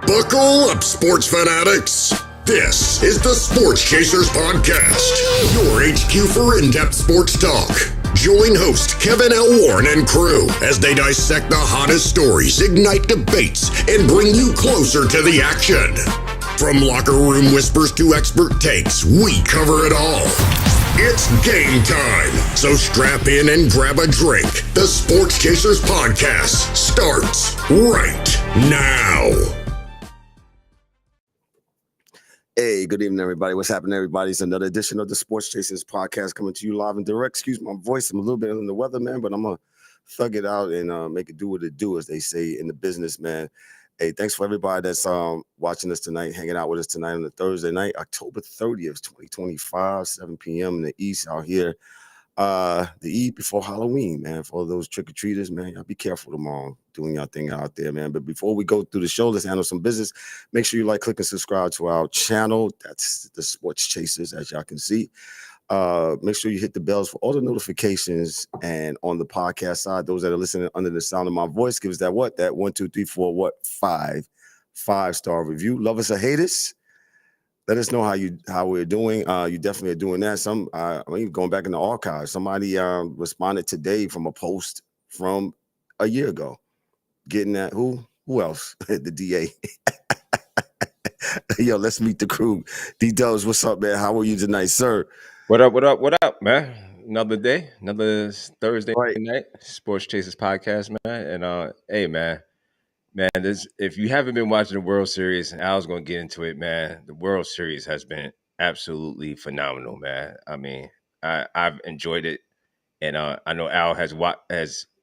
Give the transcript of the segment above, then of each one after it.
Buckle up, sports fanatics. This is the Sports Chasers Podcast, your HQ for in-depth sports talk. Join host Kevin L. Warren and crew as they dissect the hottest stories, ignite debates, and bring you closer to the action. From locker room whispers to expert takes, we cover it all. It's game time, so strap in and grab a drink. The Sports Chasers Podcast starts right now. Hey, good evening, everybody. What's happening, everybody? It's another edition of the Sports Chasers Podcast coming to you live and direct. Excuse my voice. I'm a little bit under the weather, man, but I'm going to thug it out and make it do what it do, as they say in the business, man. Hey, thanks for everybody that's watching us tonight, hanging out with us tonight on the Thursday night, October 30th, 2025, 7 p.m. in the East out here. The eve before Halloween, man. For all those trick-or-treaters, man, y'all be careful tomorrow doing y'all thing out there, man. But before we go through the show, let's handle some business. Make sure you like, click, and subscribe to our channel. That's the Sports Chasers, as y'all can see. Make sure you hit the bells for all the notifications. And on the podcast side, those that are listening under the sound of my voice, give us that 1, 2, 3, 4, 5-star review. Love us or hate us. Let us know how we're doing. You definitely are doing that. I'm going back in the archives. Somebody responded today from a post from a year ago. Getting that. Who else? The DA. Yo, let's meet the crew. D-Dubs, what's up, man? How are you tonight, sir? What up, man? Another day, another Thursday night, Sports Chasers Podcast, man. And hey, man, if you haven't been watching the World Series, I was going to get into it, man. The World Series has been absolutely phenomenal, man. I mean, I've enjoyed it, and I know Al has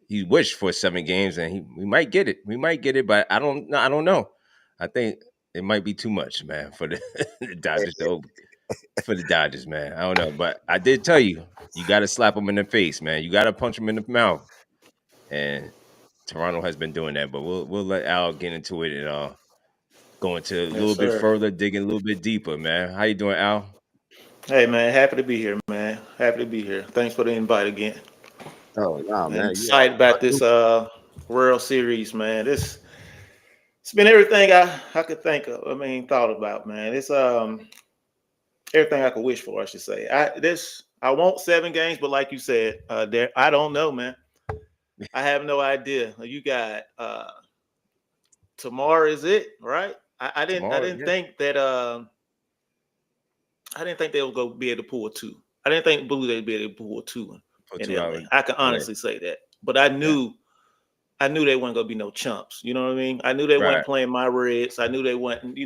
he wished for 7 games, and we might get it. We might get it, but I don't know. I think it might be too much, man, for the Dodgers for the Dodgers, man. I don't know, but I did tell you got to slap them in the face, man. You got to punch them in the mouth, and Toronto has been doing that. But we'll let Al get into it and go into a little bit further, digging a little bit deeper, man. How you doing, Al? Hey, man, happy to be here, man. Happy to be here. Thanks for the invite again. Oh, nah, man. Excited about this World Series, man. It's been everything I could think of. Thought about, man. It's everything I could wish for, I should say. I want 7 games, but like you said, I don't know, man. I have no idea. You got tomorrow is it, right? I didn't think that I didn't think they would go be able to pull 2. I didn't think Blue they'd be able to pull 2 in LA. I can honestly say that. But I knew they weren't gonna be no chumps. You know what I mean? I knew they weren't playing my Reds. I knew they weren't,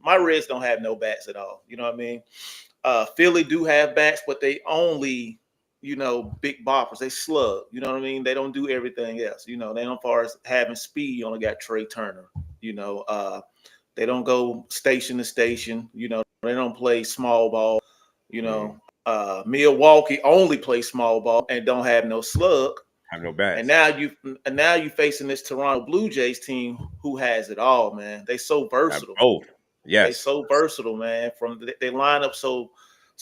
my Reds don't have no bats at all. You know what I mean? Philly do have bats, but they only, big boppers. They slug. You know what I mean? They don't do everything else. They don't, as far as having speed, you only got Trey Turner. They don't go station to station. They don't play small ball. Milwaukee only play small ball and don't have no slug. Have no bats. And now you facing this Toronto Blue Jays team who has it all, man. They so versatile. Oh, yes. They so versatile, man. They line up so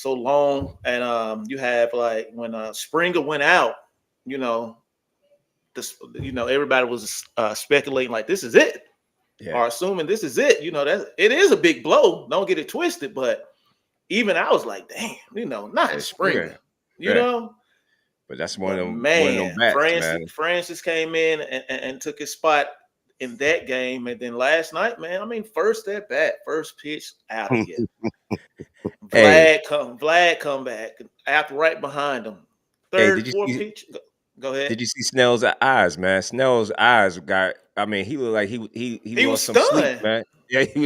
long, and you have like when Springer went out, everybody was speculating like this is it, or assuming this is it. It is a big blow. Don't get it twisted, but even I was like, damn, not Springer, But that's one of them bats, man. Francis came in and took his spot in that game. And then last night, man, first at bat, first pitch out of here. Vlad come back after right behind him. Third, fourth pitch. Go ahead. Did you see Snell's eyes, man? Snell's eyes he looked like he was some stunned, sleep, man. Yeah, he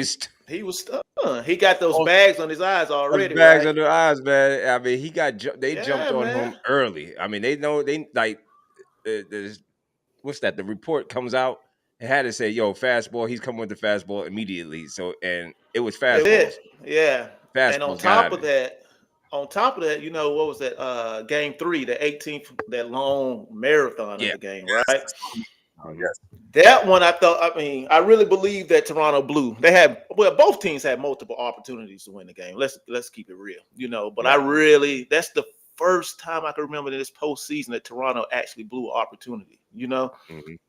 was stunned. He got those bags on his eyes already. Bags on their eyes, man. He jumped on him early. They know what's that? The report comes out. It had to say, "Yo, fastball." He's coming with the fastball immediately. So, and it was fastball. Yeah. Fastball. And on top of that, what was that? Game 3, the 18th, that long marathon of the game, right? Oh, yes. That one, I really believe that Toronto Blue, both teams had multiple opportunities to win the game. Let's keep it real, but that's the first time I can remember in this postseason that Toronto actually blew an opportunity.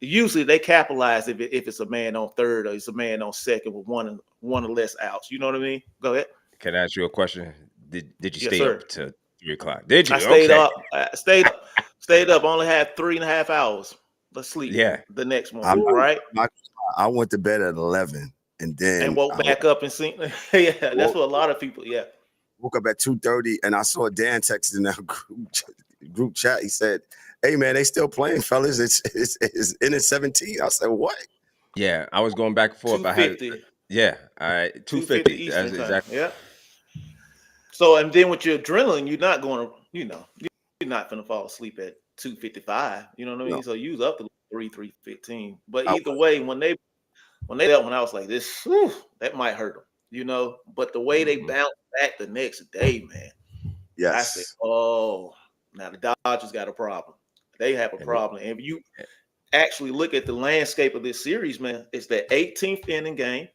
Usually they capitalize if it's a man on third or it's a man on second with one or less outs. You know what I mean? Go ahead. Can I ask you a question? Did you Yes, stay sir. up to 3 o'clock? Did you? I stayed up. I stayed up. Only had 3.5 hours of sleep. Yeah. The next morning, right? I went to bed at 11 and woke back up and seen. Yeah, that's what a lot of people. Yeah. Woke up at 2:30 and I saw Dan text in that group chat. He said, "Hey man, they still playing, fellas. It's in 17." I said, "What?" Yeah, I was going back and forth. 250. All right, 250 Eastern That's time. exactly. Yeah. So and then with your adrenaline, you're not going to, you're not going to fall asleep at 2:55. You know what I mean? No. So use up to 3:15. But either way, when I was like this, that might hurt them. But the way they bounced back the next day, man. Yes. I said, oh, now the Dodgers got a problem. They have a problem. And if you actually look at the landscape of this series, man, it's that 18th inning game,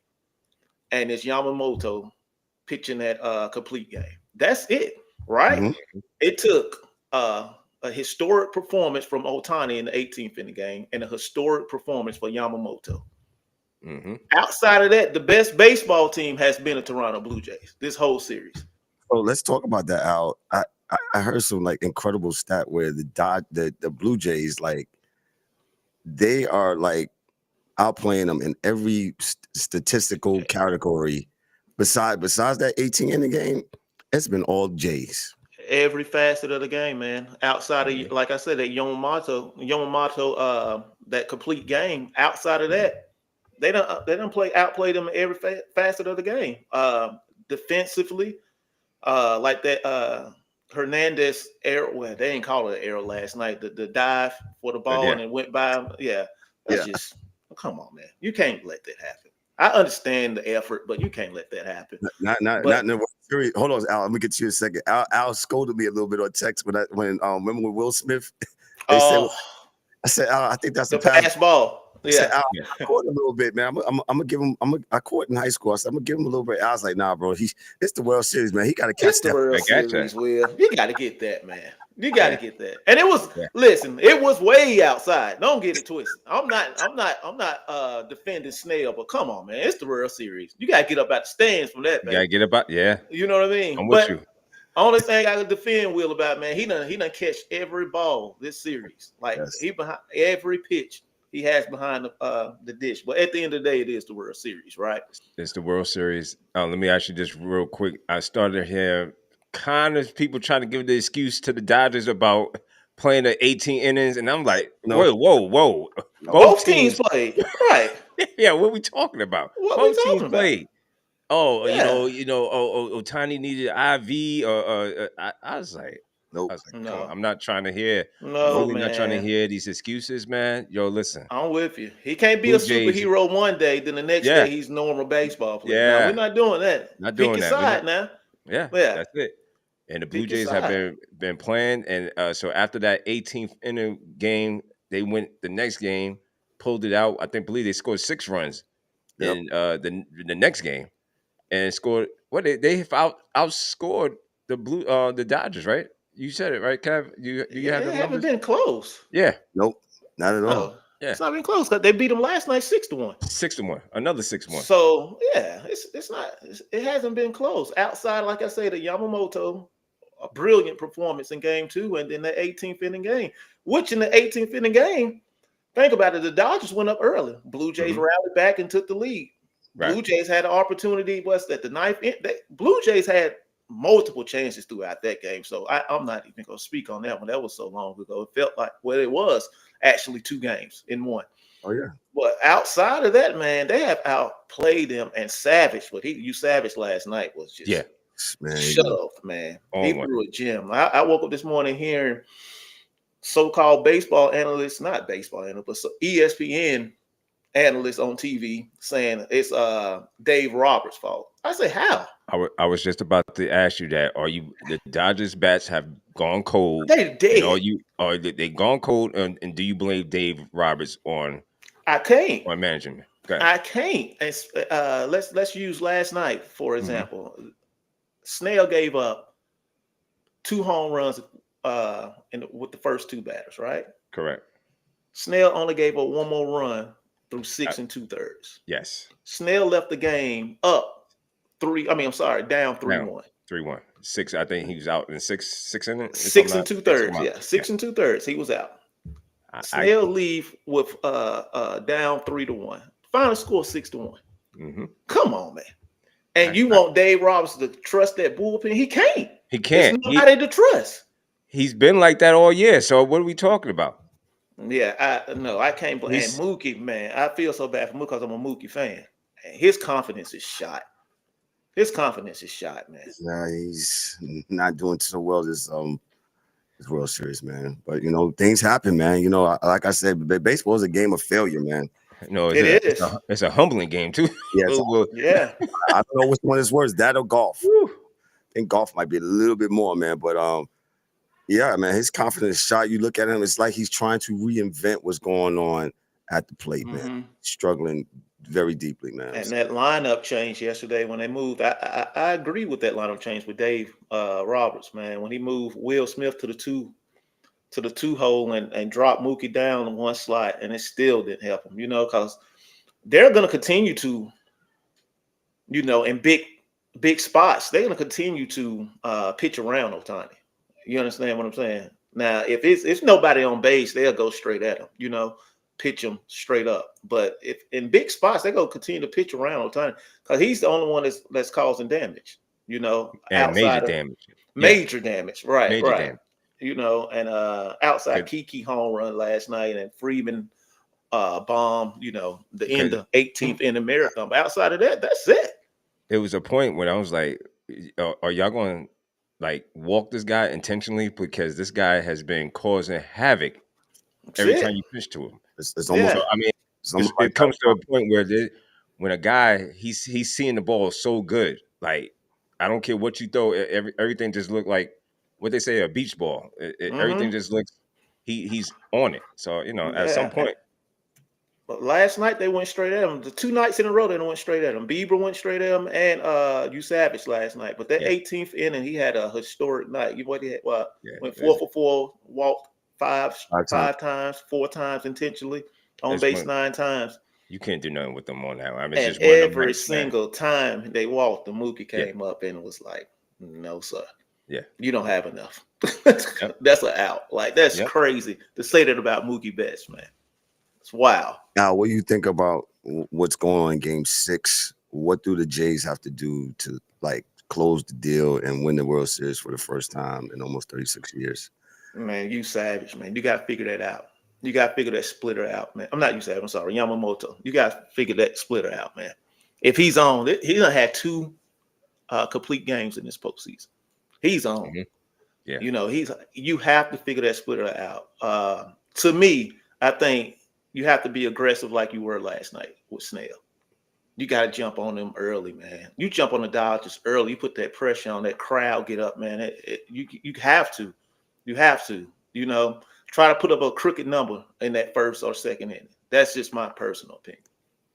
and it's Yamamoto pitching that complete game. That's it, right? Mm-hmm. It took a historic performance from Ohtani in the 18th inning game and a historic performance for Yamamoto. Mm-hmm. Outside of that, the best baseball team has been the Toronto Blue Jays this whole series. Oh, let's talk about that, Al. I heard some like incredible stat where the Blue Jays, like, they are like outplaying them in every statistical category. Besides that 18 inning game, it's been all Jays. Every facet of the game, man. Outside of, like I said, that Yamamoto, that complete game. Outside of that, they don't outplay them in every facet of the game. Defensively, like that Hernandez arrow. Well, they didn't call it an arrow last night. The dive for the ball and it went by. Yeah, that's just come on, man. You can't let that happen. I understand the effort, but you can't let that happen. Not in the series. Hold on, Al. Let me get to you a second. Al scolded me a little bit on text when remember with Will Smith. I said, Al, I think that's the pass ball. Yeah, I caught him a little bit, man. I'm gonna give him. I caught in high school. I said, I'm gonna give him a little bit. I was like, nah, bro. It's the World Series, man. He got to catch the World Series. Will, you got to get that, man. You got to get that. And it was listen. It was way outside. Don't get it twisted. I'm not defending Snell, but come on, man. It's the World Series. You got to get up out the stands from that. You got to get up out. Yeah. You know what I mean? I'm with you. Only thing I could defend Will about, man, he done catch every ball this series. Like he behind every pitch he has behind the dish. But at the end of the day, it is the World Series, right? It's the World Series. Let me ask you just real quick. I started here kind of people trying to give the excuse to the Dodgers about playing the 18 innings, and I'm like, whoa. Both teams played. Right. Yeah, what are we talking about? Both teams played. Oh, Ohtani needed IV, or I was like, nope. I was like, no, I'm not trying to hear. No, I'm really not trying to hear these excuses, man. Yo, listen. I'm with you. He can't be a superhero one day, then the next day he's normal baseball player. Yeah, no, we're not doing that. Not doing Pick that. Your side now. Yeah, that's it. And the Blue Jays have been playing, and so after that 18th inning game, they went the next game, pulled it out. I believe they scored 6 runs in the next game. And scored what they outscored the Dodgers, right? You said it, right, Kev? You have the numbers? Haven't been close. Yeah. Nope. Not at all. Yeah. It's not been close because they beat them last night 6-1. 6-1. Another 6-1. So it hasn't been close. Outside, like I said, the Yamamoto, a brilliant performance in game 2, and then the 18th inning game. Which in the 18th inning game, think about it, the Dodgers went up early. Blue Jays rallied back and took the lead. Right. Blue Jays had an opportunity. What's that? The 9th inning. Blue Jays had multiple chances throughout that game. So I'm not even going to speak on that one. That was so long ago. It felt like it was actually 2 games in one. Oh yeah. But outside of that, man, they have outplayed them. And Savage, Savage last night was just shut off, man. He threw a gem. I woke up this morning hearing so-called baseball analysts, not baseball analysts, but ESPN analysts on TV saying it's Dave Roberts' fault. I say, how? I was just about to ask you that. The Dodgers bats have gone cold? They did. Are they gone cold? And do you blame Dave Roberts on? I can't. On management. I can't. Let's use last night for example. Snell gave up 2 home runs with the first two batters, right? Correct. Snell only gave up one more run through 6 2/3. Yes. Snell left the game up down 3-1. 3-1. 6. I think he was out in six innings. 6 2/3. Yeah, 6 2/3. He was out. Snell leave with down 3-1. Final score 6-1. Mm-hmm. Come on, man. And you want Dave Robertson to trust that bullpen? He can't. He can't. There's nobody to trust. He's been like that all year. So what are we talking about? Yeah, I can't blame Mookie, man. I feel so bad for Mookie because I'm a Mookie fan. His confidence is shot. Man. Yeah, he's not doing so well this World Series, man. But things happen, man. Like I said, baseball is a game of failure, man. No, it's a humbling game too. Yeah, I don't know which one is worse, that or golf. Whew. I think golf might be a little bit more, man. But yeah, man, his confidence shot. You look at him, it's like he's trying to reinvent what's going on at the plate, man. Struggling very deeply, man. And that lineup change yesterday when they moved. I agree with that lineup change with Dave Roberts, man. When he moved Will Smith to the two hole and dropped Mookie down in one slot, and it still didn't help him, because they're going to continue to, in big spots, they're going to continue to pitch around Ohtani. You understand what I'm saying? Now, if it's nobody on base, they'll go straight at him, pitch him straight up. But if in big spots, they're going to continue to pitch around Ohtani because he's the only one that's causing damage, and major damage. Major damage, right, major right. Damage. And outside Kiki home run last night and Freeman bomb, the end of 18th inning marathon. But outside of that, that's it. It was a point when I was like, are y'all going to walk this guy intentionally? Because this guy has been causing havoc every time you pitch to him. It's almost, it comes to a point where when a guy, he's seeing the ball so good. Like, I don't care what you throw, everything just looked like, what they say, a beach ball. Everything just looks, he's on it. So, at some point. But last night they went straight at him. The 2 nights in a row they went straight at him. Bieber went straight at him and Savage last night. But that 18th inning, he had a historic night. Went 4 for 4, walked five times, 4 times intentionally, on base 9 times. You can't do nothing with them on that. I mean, and just every single time they walked, the Mookie came up and was like, "No, sir. Yeah, you don't have enough." That's an out. Like, that's crazy to say that about Mookie Betts, man. It's wild. Now, what do you think about what's going on in Game 6? What do the Jays have to do to close the deal and win the World Series for the first time in almost 36 years? Man, you Savage, man. You got to figure that out. You got to figure that splitter out, man. I'm not you Savage. I'm sorry, Yamamoto. You got to figure that splitter out, man. If he's on, he's gonna have 2 complete games in this postseason. He's on. Mm-hmm. Yeah. You have to figure that splitter out. To me, I think you have to be aggressive like you were last night with Snell. You got to jump on them early, man. You jump on the Dodgers early. You put that pressure on that crowd. Get up, man. You have to. You have to. Try to put up a crooked number in that first or second inning. That's just my personal opinion.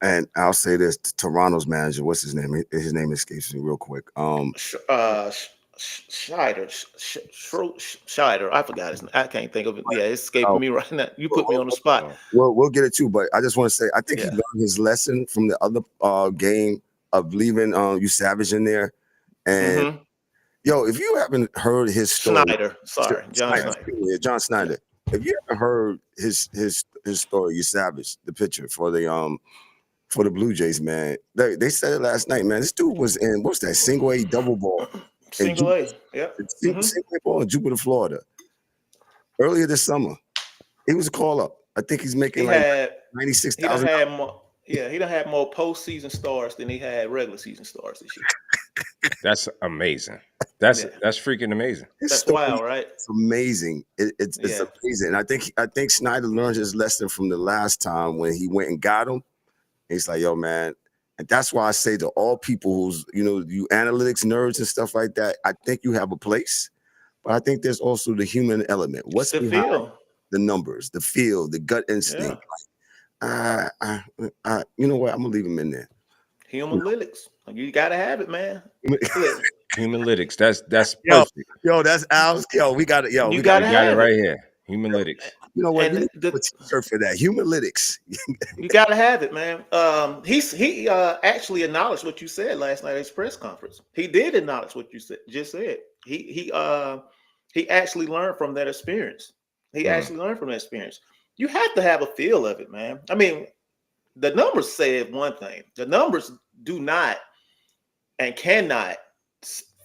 And I'll say this: Toronto's manager, what's his name? His name escapes me real quick. Scheider. I forgot his name. I can't think of it. Yeah, it's escaping me right now. You put me on the spot. Well, we'll get it too, but I just want to say I think he learned his lesson from the other game of leaving you Savage in there. And yo, if you haven't heard his story, John Snyder. If you haven't heard his story, you Savage, the pitcher for the Blue Jays, man. They said it last night, man. This dude was in what's that single A double ball. Single A, yeah. Single A ball in Jupiter, Florida. Earlier this summer, he was a call up. I think he's making $96,000. He done had more postseason stars than he had regular season stars this year. That's amazing. That's freaking amazing. That's wild, right? It's amazing. It's amazing. And I think Snyder learned his lesson from the last time when he went and got him. He's like, yo, man. And that's why I say to all people who's, you analytics nerds and stuff like that, I think you have a place. But I think there's also the human element. What's the feel? The numbers, the feel, the gut instinct. Yeah. You know what? I'm gonna leave him in there. Human lyrics. You gotta have it, man. Humalytics. That's Yo, perfect. that's Al's. Yo, we got it. Yo, You we got it right here. Humalytics. You know what? And You need to put a t-shirt for that. Humalytics. You got to have it, man. He actually acknowledged what you said last night at his press conference. He did acknowledge what you just said. He actually learned from that experience. You have to have a feel of it, man. I mean, the numbers say one thing. The numbers do not and cannot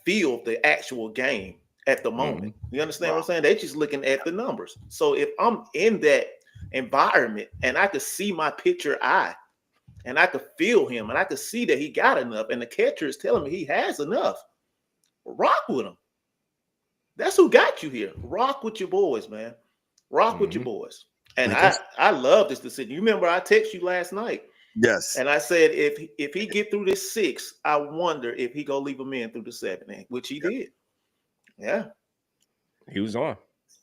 feel the actual game at the moment. You understand what I'm saying? They're just looking at the numbers. So if I'm in that environment and I could see my picture eye and I could feel him and I could see that he got enough and the catcher is telling me he has enough, rock with him. That's who got you here. Rock with your boys, man. Rock with your boys. And I love this decision. You remember I texted you last night. Yes. And I said, if he get through this 6, I wonder if he go leave him in through the 7, which he did. Yeah. He was on.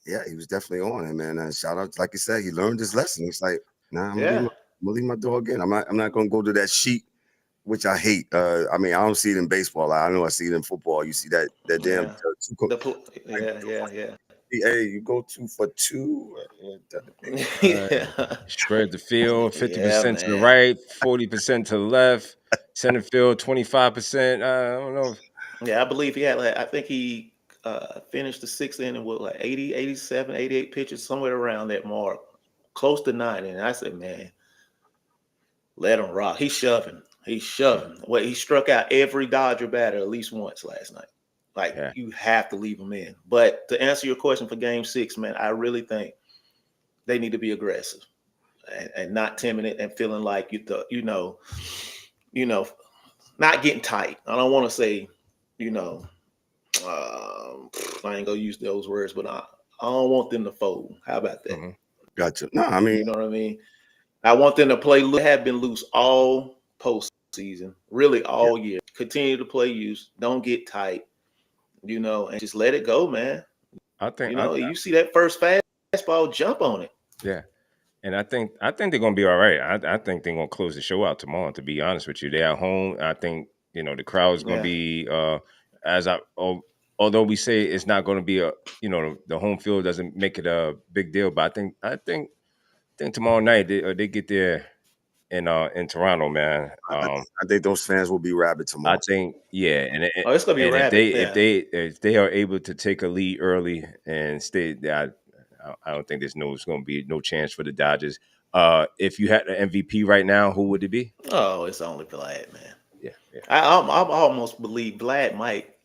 Yeah, he was definitely on it, man. And shout out, like you said, he learned his lesson. He's like, nah, I'm gonna leave my dog in. I'm not gonna go to that sheet, which I hate. I mean, I don't see it in baseball. I know I see it in football. You see that damn yeah. Hey, you go 2 for 2. Spread the field, 50% to the right, 40% to the left, center field, 25%. I don't know. Yeah, I believe he had, I think he finished the 6th inning with like 80, 87, 88 pitches, somewhere around that mark, close to 90. And I said, man, let him rock. He's shoving. Well, he struck out every Dodger batter at least once last night. Like, you have to leave him in. But to answer your question for Game 6, man, I really think they need to be aggressive and not timid and feeling like not getting tight. I don't want to say, I ain't gonna use those words, but I don't want them to fold. How about that? Gotcha. No, I mean, you know what I mean. I want them to play. Have been loose all postseason, really all year. Continue to play loose. Don't get tight. And just let it go, man. I think you see that first fastball, jump on it. Yeah. And I think they're gonna be all right. I think they're gonna close the show out tomorrow, to be honest with you. They're at home. I think, the crowd's gonna be although we say it's not gonna be the home field doesn't make it a big deal, but I think tomorrow night they get there in Toronto, man. I think those fans will be rabid tomorrow. I think, and it's gonna be rabid. If they are able to take a lead early and stay, I don't think there's going to be no chance for the Dodgers. If you had an MVP right now, who would it be? Oh, it's only Vlad, man. Yeah. I almost believe Vlad might.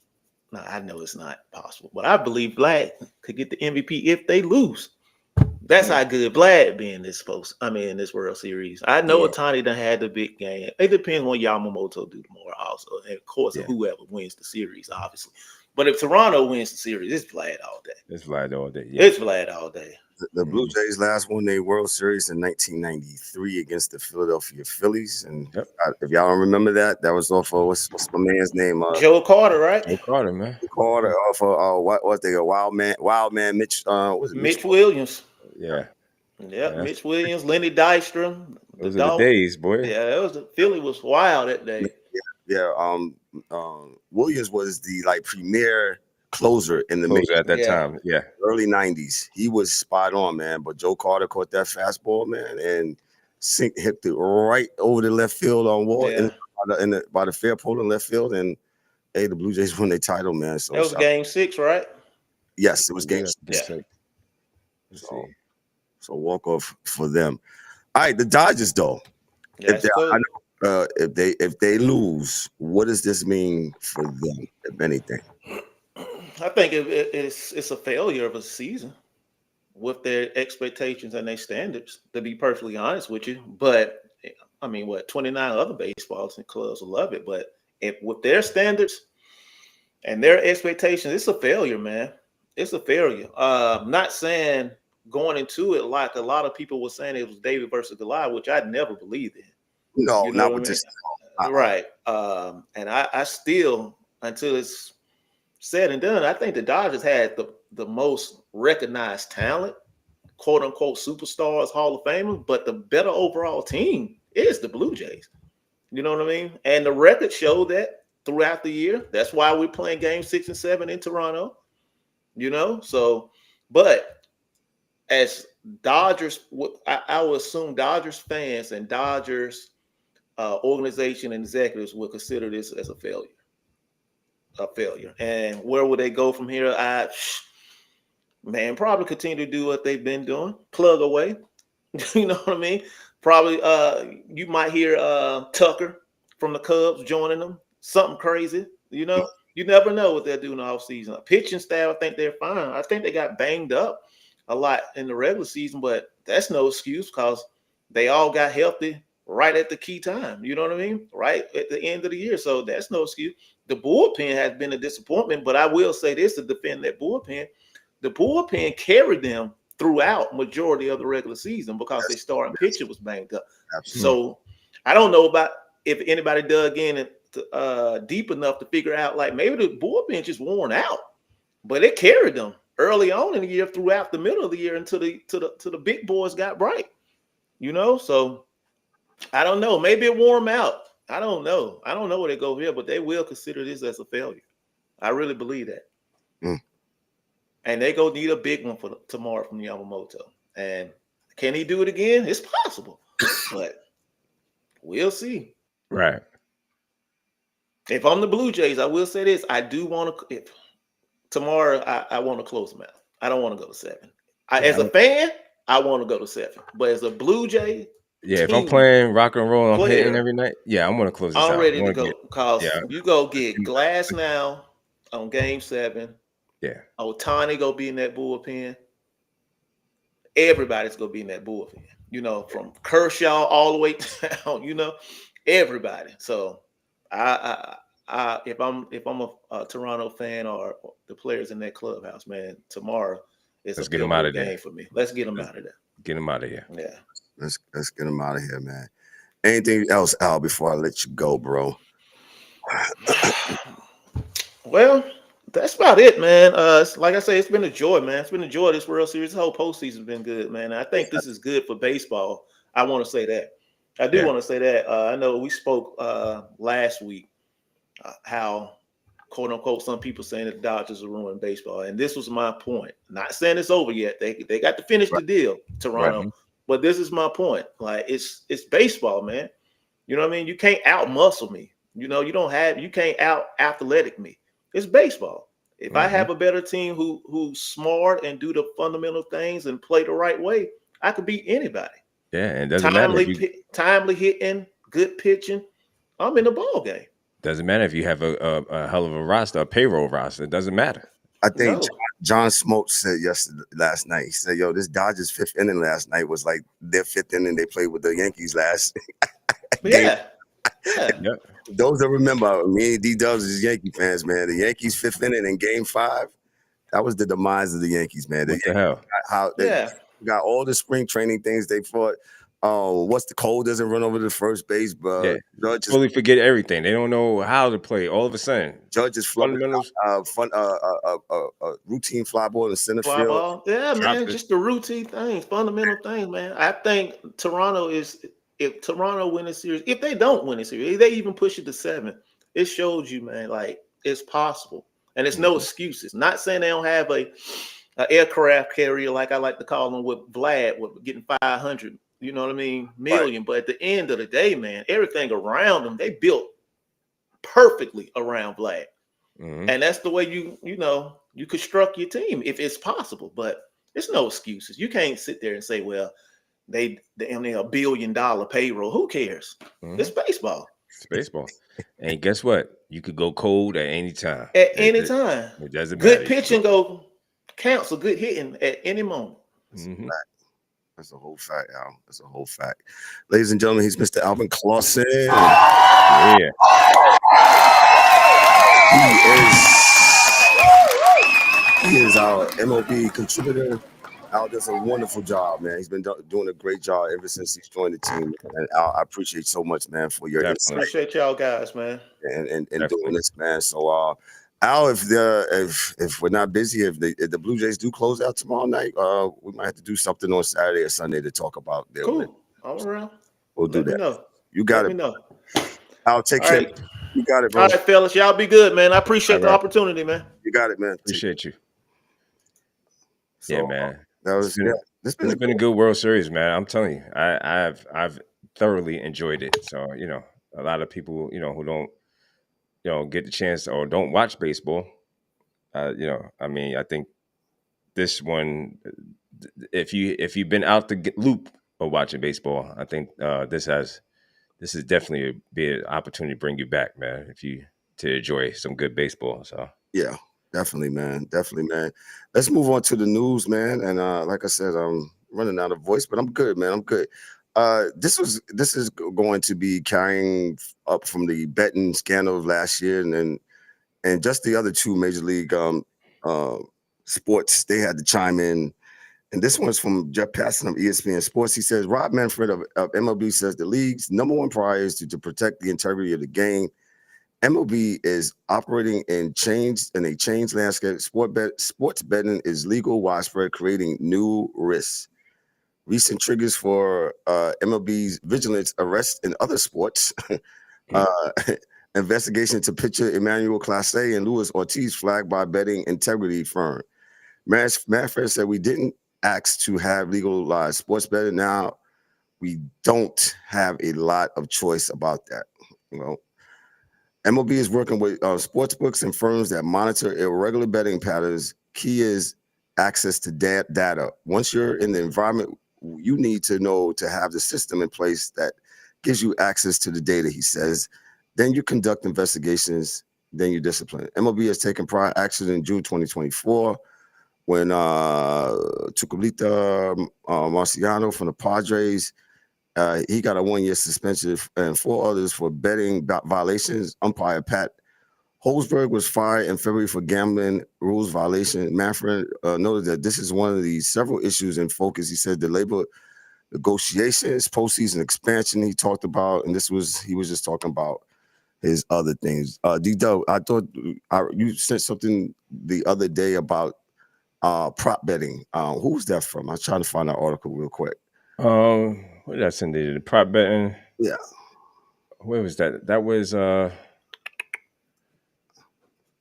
No, I know it's not possible, but I believe Vlad could get the MVP if they lose. That's how good Vlad be in this World Series. I know Ohtani done had the big game. It depends on Yamamoto do more also. And of course, whoever wins the series, obviously. But if Toronto wins the series, it's Vlad all day. It's Vlad all day. Yeah. It's Vlad all day. The Blue Jays last won their World Series in 1993 against the Philadelphia Phillies. And if y'all don't remember that was off of, what's my man's name? Joe Carter, right? Joe Carter, man. Carter off of, what they go, Wild Man Mitch. Mitch Williams. Yeah. Yeah, Mitch Williams, Lenny Dykstra. Those are the days, boy. Yeah, Philly was wild that day. Yeah. Williams was the premier closer in the closer at that time. Yeah, early 90s. He was spot on, man. But Joe Carter caught that fastball, man, and hit it right over the left field on wall by the fair pole in left field. And the Blue Jays won their title, man. So that was Game 6, right? Yes, it was Game 6. So walk off for them. All right, the Dodgers though. If they lose, what does this mean for them, if anything? I think it's a failure of a season with their expectations and their standards, to be perfectly honest with you. But I mean, 29 other baseballs and clubs will love it. But with their standards and their expectations, it's a failure, man. It's a failure. Not saying going into it like a lot of people were saying it was David versus Goliath, which I never believed in. No, not with this. Right. And I still, until it's said and done, I think the Dodgers had the most recognized talent, quote unquote superstars, Hall of Famers, but the better overall team is the Blue Jays. You know what I mean? And the record showed that. throughout the year. That's why we're playing game 6 and 7 in Toronto. So, but as Dodgers, I would assume Dodgers fans and Dodgers organization and executives will consider this as a failure. And where would they go from here? Probably continue to do what they've been doing, plug away. You know what I mean? Probably you might hear Tucker from the Cubs joining them, something crazy. You never know what they're doing all season. Pitching staff, I think they're fine. I think they got banged up a lot in the regular season, but that's no excuse because they all got healthy right at the key time. You know what I mean? Right at the end of the year. So that's no excuse. The bullpen has been a disappointment, but I will say this to defend that bullpen. The bullpen carried them throughout majority of the regular season because their starting pitcher was banged up. Absolutely. So I don't know about if anybody dug in deep enough to figure out like maybe the bullpen just worn out, but it carried them early on in the year throughout the middle of the year until the big boys got bright. So I don't know. Maybe it wore them out. I don't know where they go here, but they will consider this as a failure. I really believe that. And they go need a big one for tomorrow from Yamamoto. And can he do it again? It's possible, but we'll see. Right. If I'm the Blue Jays, I will say this. I do want to, if tomorrow I want to close them out. I don't want to go to 7. As a fan, I want to go to 7. But as a Blue Jay, if I'm playing rock and roll, I'm hitting every night. Yeah, I'm going to close this out. I'm ready to go because you go get Glass now on game 7. Yeah. Ohtani go be in that bullpen. Everybody's going to be in that bullpen, from Kershaw all the way down, everybody. So if I'm a Toronto fan or the players in that clubhouse, man, tomorrow is Let's get them out of game there for me. Let's get them out of there. Get them out of here. Yeah. Let's get them out of here, man. Anything else, Al, before I let you go, bro? Well, that's about it, man. Like I say, it's been a joy, man. It's been a joy. This World Series, the whole postseason has been good, man. I think this is good for baseball. I want to say that. I do want to say that. I know we spoke last week how, quote unquote, some people saying that the Dodgers are ruining baseball, and this was my point. Not saying it's over yet. They got to finish the deal, Toronto. Right. But this is my point. Like it's baseball, man. You know what I mean? You can't out muscle me. You can't out athletic me. It's baseball. If I have a better team who's smart and do the fundamental things and play the right way, I could beat anybody. Yeah, and it doesn't matter. Timely hitting, good pitching. I'm in the ball game. Doesn't matter if you have a hell of a roster, a payroll roster. It doesn't matter. I think John Smoltz said last night. He said, "Yo, this Dodgers 5th inning last night was like their 5th inning they played with the Yankees last." Yeah. Those that remember, me and D-Dubs is Yankee fans, man. The Yankees 5th inning in Game 5, that was the demise of the Yankees, man. What the hell? How they got all the spring training things they fought. What's the Cole doesn't run over to first base, but Judge fully forget everything. They don't know how to play. All of a sudden, Judge is fundamentals, routine fly ball in the center field. Ball. Yeah, man, just the routine things, fundamental things, man. I think Toronto is. If Toronto win a series, if they don't win a series, if they even push it to 7, it shows you, man, like it's possible, and it's no excuses. Not saying they don't have a aircraft carrier like I like to call them with Vlad, with getting 500. You know what I mean? Million. Right. But at the end of the day, man, everything around them, they built perfectly around Vlad. Mm-hmm. And that's the way you construct your team if it's possible. But it's no excuses. You can't sit there and say, well, they $1 billion payroll. Who cares? Mm-hmm. It's baseball. It's baseball. And guess what? You could go cold at any time. At any time. It doesn't matter. Good pitching counts a good hitting at any moment. Mm-hmm. That's a whole fact, Al. That's a whole fact. Ladies and gentlemen, he's Mr. Alvin Clawson. Yeah. He is our MLB contributor. Al does a wonderful job, man. He's been doing a great job ever since he's joined the team. And Al, I appreciate so much, man, for your insight. Appreciate y'all guys, man. And doing this, man. So Al, if we're not busy, if the Blue Jays do close out tomorrow night, we might have to do something on Saturday or Sunday to talk about their win. All around. We'll do that. Know. You got Let it. Me know. Al, take care. Right. You got it, bro. All right, fellas. Y'all be good, man. I appreciate the opportunity, man. You got it, man. Appreciate you. So, yeah, man. It's been a good World Series, man. I'm telling you, I've thoroughly enjoyed it. So, a lot of people, who don't, get the chance or don't watch baseball, I think this one, if you've been out the loop of watching baseball, I think this is definitely be an opportunity to bring you back, man. To enjoy some good baseball. So yeah, definitely, man. Let's move on to the news, man. And like I said, I'm running out of voice, but I'm good, man. I'm good. This is going to be carrying up from the betting scandal of last year, and just the other two major league sports. They had to chime in. And this one's from Jeff Passan of ESPN Sports. He says, Rob Manfred of MLB says the league's number one priority is to protect the integrity of the game. MLB is operating in a changed landscape. Sports betting is legal, widespread, creating new risks. Recent triggers for MLB's vigilance, arrests in other sports, investigation to pitcher Emmanuel Clase and Luis Ortiz flagged by betting integrity firm. Manfred said, we didn't ask to have legalized sports betting. Now we don't have a lot of choice about that. MLB is working with sports books and firms that monitor irregular betting patterns. Key is access to data. Once you're in the environment, you need to know to have the system in place that gives you access to the data, he says. Then you conduct investigations, then you discipline. MLB has taken prior action in June 2024 when Tuculita Marciano from the Padres, he got a 1-year suspension and 4 others for betting violations. Umpire Pat Holzberg was fired in February for gambling rules violation. Manfred noted that this is one of the several issues in focus. He said the labor negotiations, postseason expansion he talked about, and he was just talking about his other things. D-Dub, I thought you said something the other day about prop betting. Who was that from? I was trying to find that article real quick. What did I send you? The prop betting? Yeah. Where was that? That was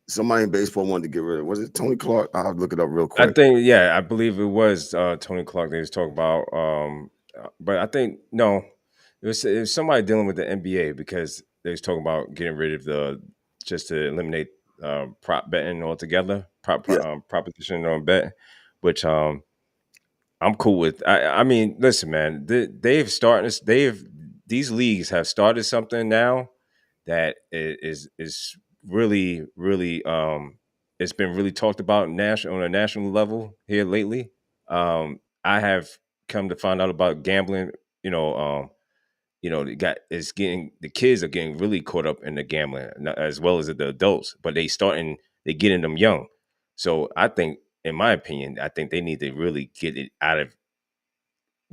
somebody in baseball wanted to get rid of. Was it Tony Clark? I'll look it up real quick. I believe it was Tony Clark they was talking about. But I think no, it was somebody dealing with the NBA because they was talking about getting rid of just to eliminate prop betting altogether, proposition on bet, which I'm cool with. I mean, listen, man, these leagues have started something now that is really, really it's been really talked about on a national level here lately. I have come to find out about gambling. The kids are getting really caught up in the gambling as well as the adults, but they getting them young. So I think, in my opinion, I think they need to really get it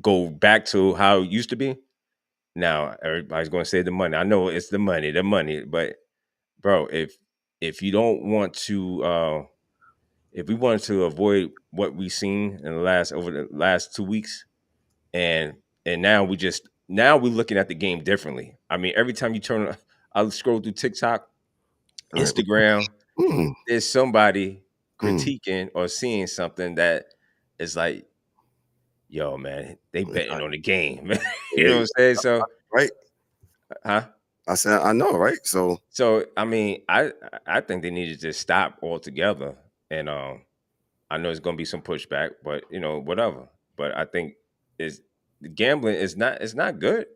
go back to how it used to be. Now everybody's going to say the money. I know it's the money, but bro, if you don't want to, if we wanted to avoid what we've seen over the last 2 weeks, and now we're looking at the game differently. I mean, every time I scroll through TikTok, Instagram, there's somebody critiquing or seeing something that is like, yo, man, they betting on the game. You know what I'm saying? So, right? Huh? I said, I know, right? So I mean, I think they need to just stop altogether. And I know it's going to be some pushback, but whatever. But I think gambling is not good.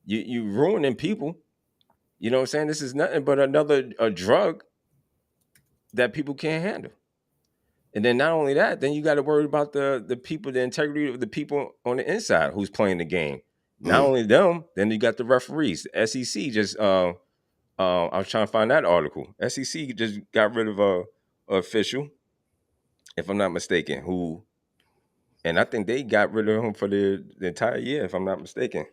You ruining people. You know what I'm saying? This is nothing but a drug that people can't handle. And then not only that, then you got to worry about the people, the integrity of the people on the inside who's playing the game. Not only them, then you got the referees. The SEC just I was trying to find that article. SEC just got rid of a official, if I'm not mistaken, and I think they got rid of him for the entire year, if I'm not mistaken.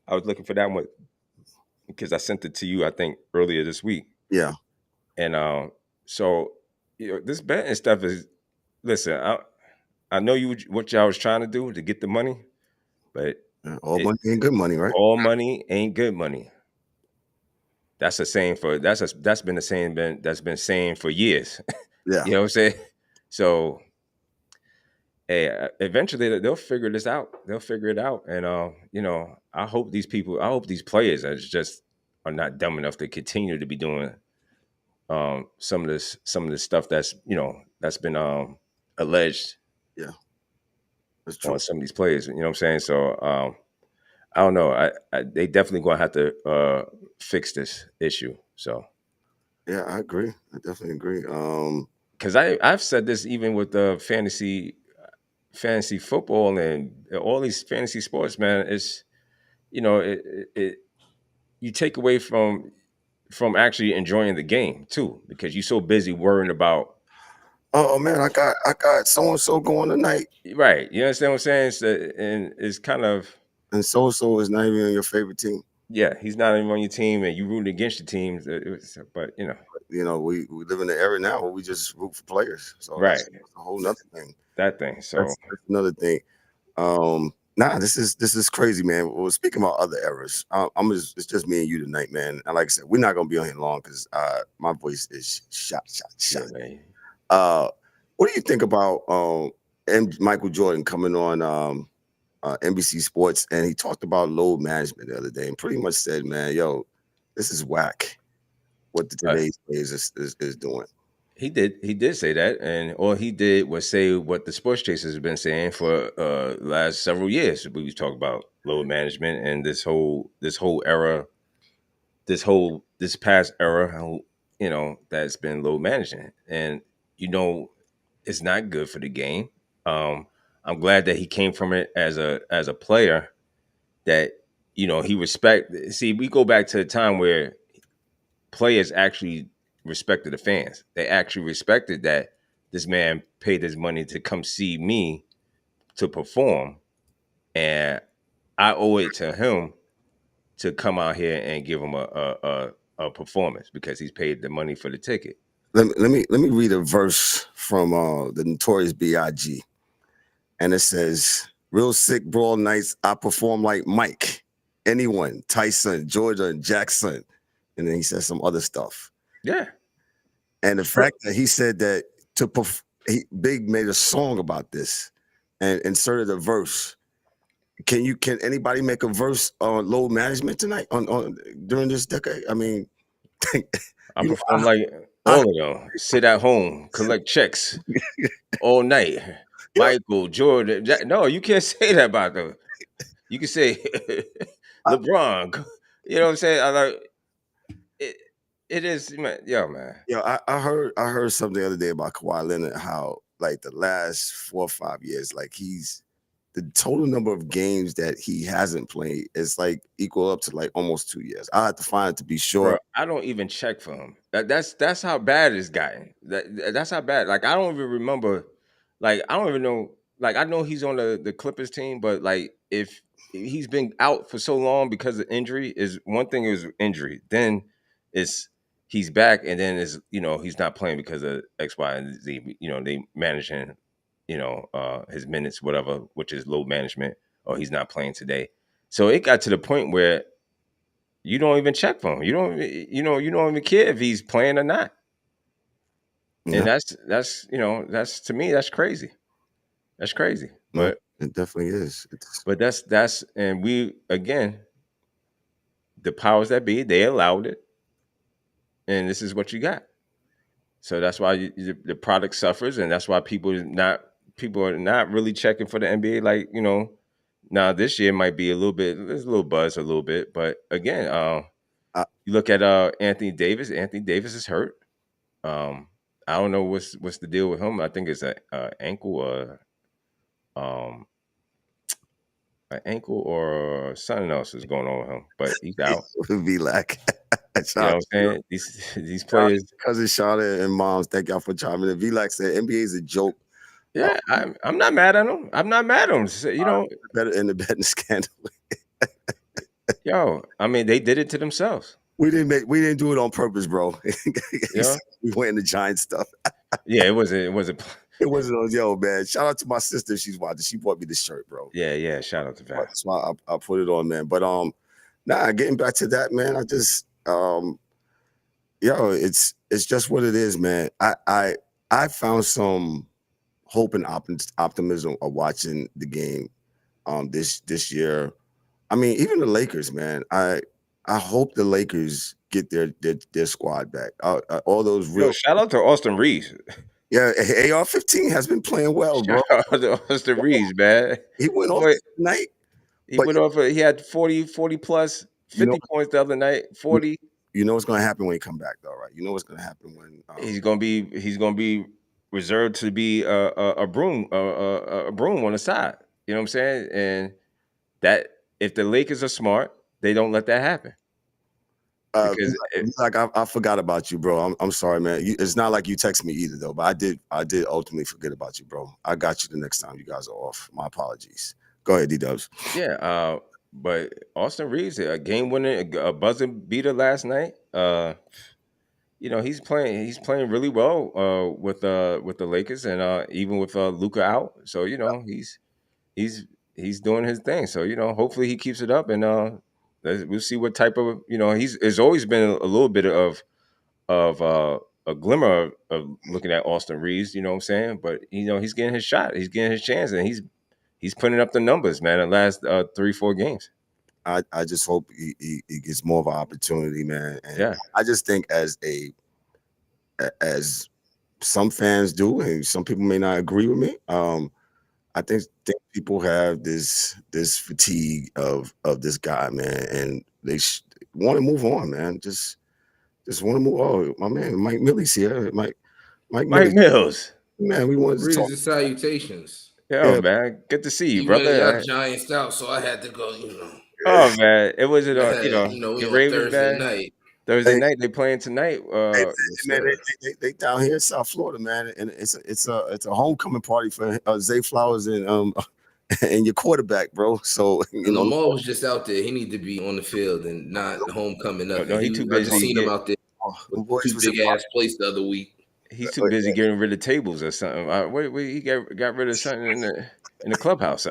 I was looking for that one because I sent it to you, I think, earlier this week. Yeah. And so this betting stuff is, listen, I know what y'all was trying to do to get the money, but all money ain't good money, right? All money ain't good money. That's a saying for that's been the saying that's been saying for years. Yeah. You know what I'm saying? So, hey, eventually they'll figure this out. They'll figure it out, and I hope these players are not dumb enough to continue to be doing some of this stuff that's that's been alleged. Yeah, that's true. On some of these players. You know what I'm saying? So I don't know. They definitely gonna have to fix this issue. So yeah, I agree. I definitely agree. Because I've said this even with the fantasy football and all these fantasy sports, man. It's it you take away from actually enjoying the game too, because you're so busy worrying about. Oh man, I got so and so going tonight. Right, you understand what I'm saying? And it's kind of. And so is not even on your favorite team. Yeah, he's not even on your team, and you rooting against your teams. But we live in an era now where we just root for players. So right, that's a whole nother thing. That thing. So that's another thing. This is crazy, man. Well, speaking about other eras, it's just me and you tonight, man. And like I said, we're not gonna be on here long because my voice is shot. Yeah, what do you think about Michael Jordan coming on NBC Sports, and he talked about load management the other day and pretty much said, man, yo, this is whack what the today's players is doing. He did say that, and all he did was say what the sports chasers have been saying for last several years. We was talking about load management and this era, this past era, that's been load management, and it's not good for the game. I'm glad that he came from it as a player that he respect. See, we go back to a time where players actually respected the fans. They actually respected that this man paid his money to come see me to perform, and I owe it to him to come out here and give him a performance because he's paid the money for the ticket. Let me read a verse from the Notorious B.I.G. And it says, real sick brawl nights, I perform like Mike, anyone, Tyson, Georgia, and Jackson. And then he says some other stuff. Yeah. And the fact that he said that Big made a song about this and inserted a verse. Can anybody make a verse on load management tonight on during this decade? I mean, I perform like all of them. Sit at home, collect checks all night. Michael, Jordan. No, you can't say that about them. You can say LeBron. You know what I'm saying? I like it. It is, man. Yo, man. Yeah, I heard something the other day about Kawhi Leonard, how like the last 4 or 5 years, like the total number of games that he hasn't played is like equal up to like almost 2 years. I have to find it to be sure. Bro, I don't even check for him. That's how bad it's gotten. That's how bad. Like I don't even remember. Like I don't even know. Like I know he's on the Clippers team, but like if he's been out for so long because of injury, is one thing is injury. Then it's he's back, and then is he's not playing because of X, Y, and Z. They managing his minutes, whatever, which is load management, or he's not playing today. So it got to the point where you don't even check for him. You don't even care if he's playing or not. Yeah. And that's to me, that's crazy. That's crazy. But it definitely is. But that's and we again, the powers that be, they allowed it, and this is what you got. So that's why the product suffers, and that's why people are not really checking for the NBA. Like now this year might be there's a little buzz, a little bit, but again, you look at Anthony Davis. Anthony Davis is hurt. I don't know what's the deal with him. I think it's an ankle or an ankle or something else is going on with him, but he's out. Be like, you know what I'm saying? These players, cousin Shawna and moms, thank y'all for chiming in. V-Lac said NBA is a joke. Yeah, I'm not mad at him. I'm not mad at him. Better in the betting scandal. Yo, I mean, they did it to themselves. We didn't do it on purpose, bro. Yeah, we went in the Giant stuff. Yeah, it wasn't. It wasn't. Yo, man. Shout out to my sister. She's watching. She bought me this shirt, bro. Yeah. Shout out to that. That's why I put it on, man. But getting back to that, man. I just it's just what it is, man. I found some hope and optimism of watching the game this year. I mean, even the Lakers, man. I hope the Lakers get their squad back. All those real. Shout out to Austin Reaves. Yeah, AR-15 has been playing well, bro. Shout out to Austin Reaves, man. He went off tonight. He went off. He had 40 plus 50 points the other night. 40. You know what's going to happen when he come back, though, right? You know what's going to happen when he's going to be reserved to be a broom on the side. You know what I'm saying? And that if the Lakers are smart, they don't let that happen. Because I forgot about you, bro. I'm sorry, man. It's not like you text me either, though. But I did ultimately forget about you, bro. I got you the next time you guys are off. My apologies. Go ahead, D-Dubs. Yeah. But Austin Reaves, a game winner, a buzzer beater last night. He's playing really well with the Lakers, and even with Luka out. So he's doing his thing. So hopefully he keeps it up, and we'll see what type of there's always been a little bit of a glimmer of looking at Austin Reaves. You know what I'm saying? But he's getting his shot, he's getting his chance, and he's putting up the numbers, man. The last 3-4 games. I just hope he gets more of an opportunity, man. And yeah, I just think as some fans do, and some people may not agree with me. I think people have this fatigue of this guy, man, and they want to move on, man. Just want to move on. My man, Mike Millie's here. Mike Mills. Man, we wanted to talk. Salutations. Yeah, man. Good to see you, brother. Y'all Giants out, so I had to go, Oh, man. It was the Ravens, Thursday night. Thursday night, they playing tonight. They down here in South Florida, man, and it's a homecoming party for Zay Flowers and your quarterback, bro. So Lamar was just out there. He need to be on the field and not homecoming up. No, he too busy. I seen him out there. Two big ass place the other week. He's too busy getting rid of tables or something. He got rid of something in the clubhouse.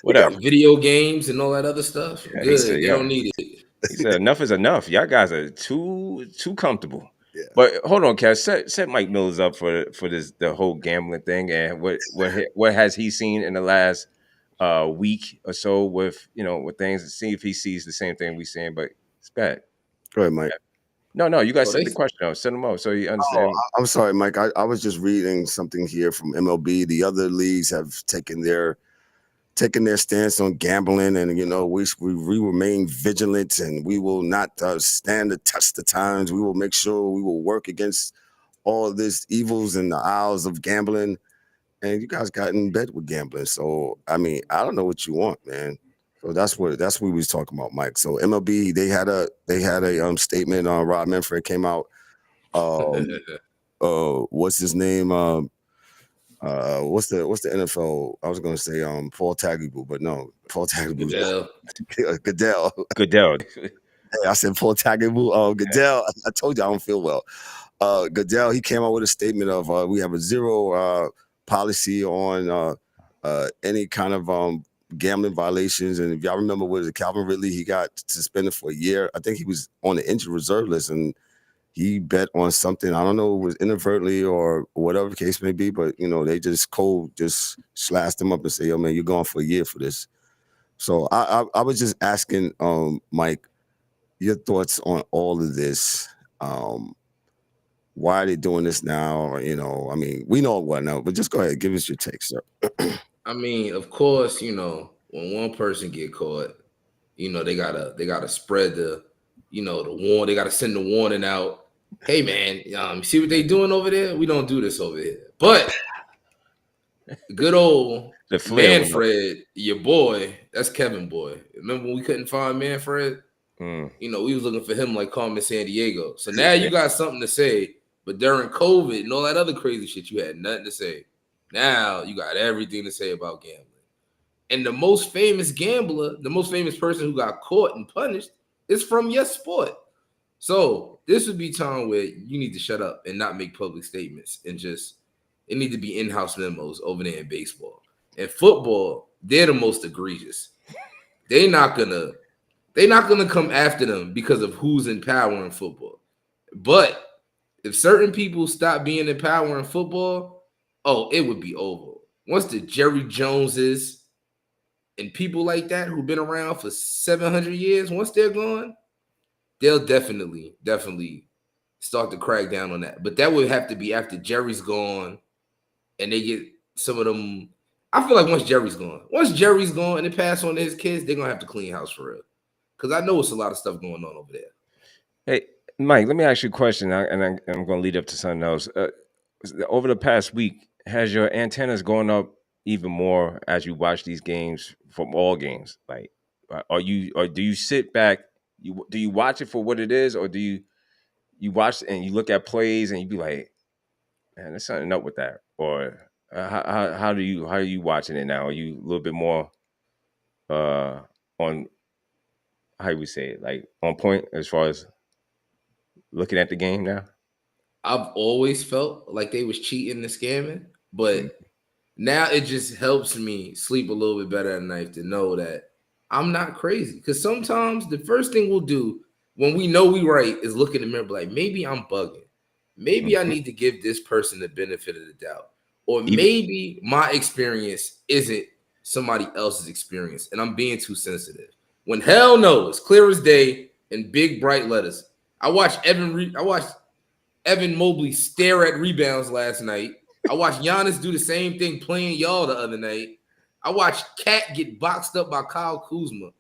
Whatever. Video games and all that other stuff. Yeah, good. They don't need it. He said enough is enough. Y'all guys are too comfortable. Yeah. But hold on, Cass. Set Mike Mills up for the whole gambling thing, and what has he seen in the last week or so with things. See if he sees the same thing we seeing. But it's bad. Go ahead, Mike. No, you guys set the question out. Set them up so you understand. I'm sorry, Mike. I was just reading something here from MLB. The other leagues have taken their stance on gambling, and we remain vigilant, and we will not stand the test of times. We will make sure we will work against all of these evils and the isles of gambling. And you guys got in bed with gambling, so I mean, I don't know what you want, man. So that's what we was talking about, Mike. So MLB, they had a statement. Rob Manfred came out. What's his name? What's the NFL? I was gonna say Paul Tagliabue, but no, Paul Tagliabue. Goodell. Hey, I said Paul Tagliabue. Goodell. I told you I don't feel well. Goodell. He came out with a statement of we have a zero policy on any kind of gambling violations. And if y'all remember, was it Calvin Ridley? He got suspended for a year. I think he was on the injured reserve list, and he bet on something. I don't know if it was inadvertently or whatever the case may be, but they just slashed him up and say, "Yo, man, you're going for a year for this." So I was just asking Mike, your thoughts on all of this. Why are they doing this now? I mean, we know what now, but just go ahead, give us your take, sir. I mean, of course, when one person get caught, they gotta spread the warn. They gotta send the warning out. Hey, man, see what they doing over there? We don't do this over here. But good old Manfred, your boy, that's Kevin boy. Remember when we couldn't find Manfred? We was looking for him like Carmen Sandiego. So now you got something to say. But during COVID and all that other crazy shit, you had nothing to say. Now you got everything to say about gambling. And the most famous gambler, the most famous person who got caught and punished is from your sport. So this would be time where you need to shut up and not make public statements and it need to be in-house memos over there in baseball. And football, they're the most egregious. They're not gonna come after them because of who's in power in football. But if certain people stop being in power in football, it would be over. Once the Jerry Joneses and people like that who've been around for 700 years, once they're gone, they'll definitely start to crack down on that. But that would have to be after Jerry's gone and they get some of them. I feel like once Jerry's gone and they pass on to his kids, they're going to have to clean house for real. Because I know it's a lot of stuff going on over there. Hey, Mike, let me ask you a question, and I'm going to lead up to something else. Over the past week, has your antennas gone up even more as you watch these games from all games? Like, do you sit back? Do you watch it for what it is, or do you watch and you look at plays and you be like, man, there's something up with that? Or how are you watching it now? Are you a little bit more on, how you would say it, like on point as far as looking at the game now? I've always felt like they was cheating and scamming, but now it just helps me sleep a little bit better at night to know that I'm not crazy. Because sometimes the first thing we'll do when we know we right is look in the mirror, like maybe I'm bugging. Maybe I need to give this person the benefit of the doubt. Or maybe my experience isn't somebody else's experience and I'm being too sensitive. When hell no, it's clear as day in big bright letters. I watched Evan Mobley stare at rebounds last night. I watched Giannis do the same thing playing y'all the other night. I watched Cat get boxed up by Kyle Kuzma.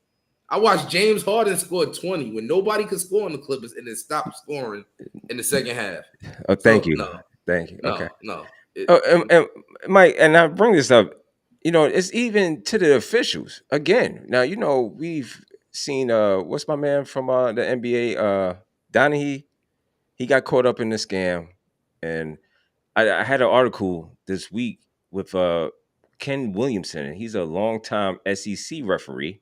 I watched James Harden score 20 when nobody could score on the Clippers and then stop scoring in the second half. Oh, thank you. Thank you. Okay. No. And Mike, and I bring this up, it's even to the officials. Again, now, we've seen, what's my man from the NBA, Donahue? He got caught up in the scam. And I had an article this week with Ken Williamson. He's a longtime SEC referee.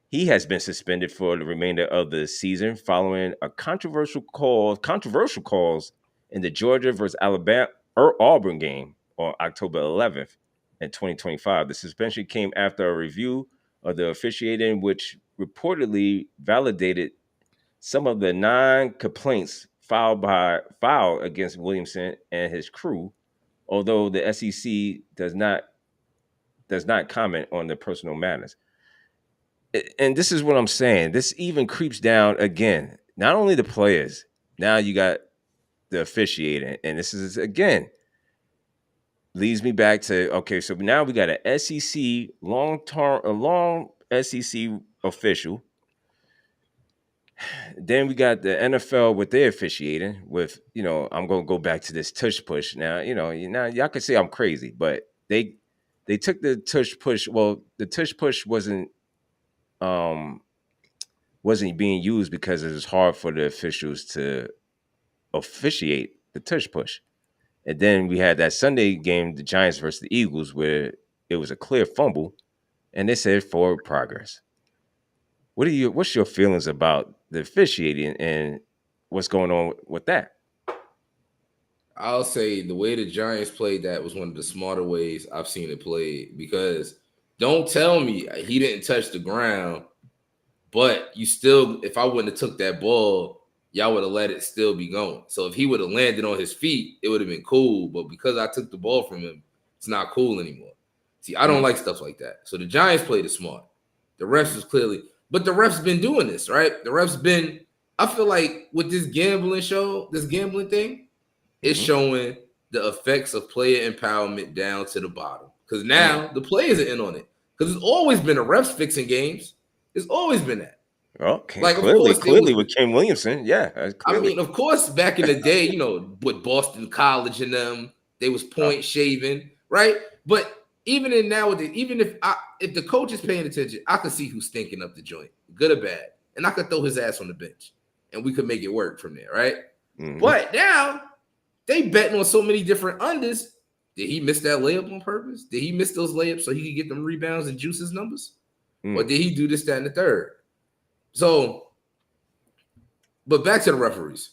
He has been suspended for the remainder of the season following a controversial calls in the Georgia versus Alabama or Auburn game on October 11th in 2025. The suspension came after a review of the officiating, which reportedly validated some of the 9 complaints filed against Williamson and his crew, although the SEC does not comment on the personal matters. And this is what I'm saying. This even creeps down again. Not only the players, now you got the officiating, and this is again leads me back to, okay, so now we got an SEC long SEC official. Then we got the NFL with their officiating with, I'm going to go back to this tush push. Now, now y'all can say I'm crazy, but they took the tush push. Well, the tush push wasn't being used because it was hard for the officials to officiate the tush push. And then we had that Sunday game, the Giants versus the Eagles, where it was a clear fumble, and they said forward progress. What's your feelings about the officiating and what's going on with that? I'll say the way the Giants played that was one of the smarter ways I've seen it played, because don't tell me he didn't touch the ground, but you still, if I wouldn't have took that ball, y'all would have let it still be going. So if he would have landed on his feet, it would have been cool. But because I took the ball from him, it's not cool anymore. See, I don't like stuff like that. So the Giants played it smart. The refs was clearly, but the refs been doing this, right? The refs been, I feel like with this gambling thing, it's showing the effects of player empowerment down to the bottom. Because now the players are in on it. Because it's always been the refs fixing games. It's always been that. Okay, like, clearly with Ken Williamson, yeah. I mean, of course, back in the day, with Boston College and them, they was point shaving, right? But even in nowadays, even if the coach is paying attention, I could see who's stinking up the joint, good or bad, and I could throw his ass on the bench, and we could make it work from there, right? Mm-hmm. But now they betting on so many different unders. Did he miss that layup on purpose? Did he miss those layups so he could get them rebounds and juice his numbers? Or did he do this, that, and the third? So, but back to the referees.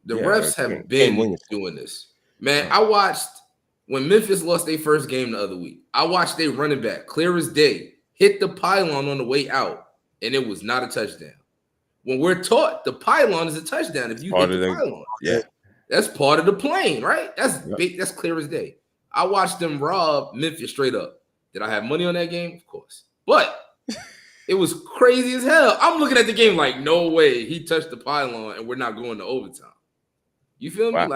The refs have been doing this. Man, I watched when Memphis lost their first game the other week. I watched their running back, clear as day, hit the pylon on the way out, and it was not a touchdown. When we're taught the pylon is a touchdown if you hit the pylon. Yeah. That's part of the plane, right? That's big. That's clear as day. I watched them rob Memphis straight up. Did I have money on that game? Of course. But it was crazy as hell. I'm looking at the game like, no way he touched the pylon and we're not going to overtime. You feel me?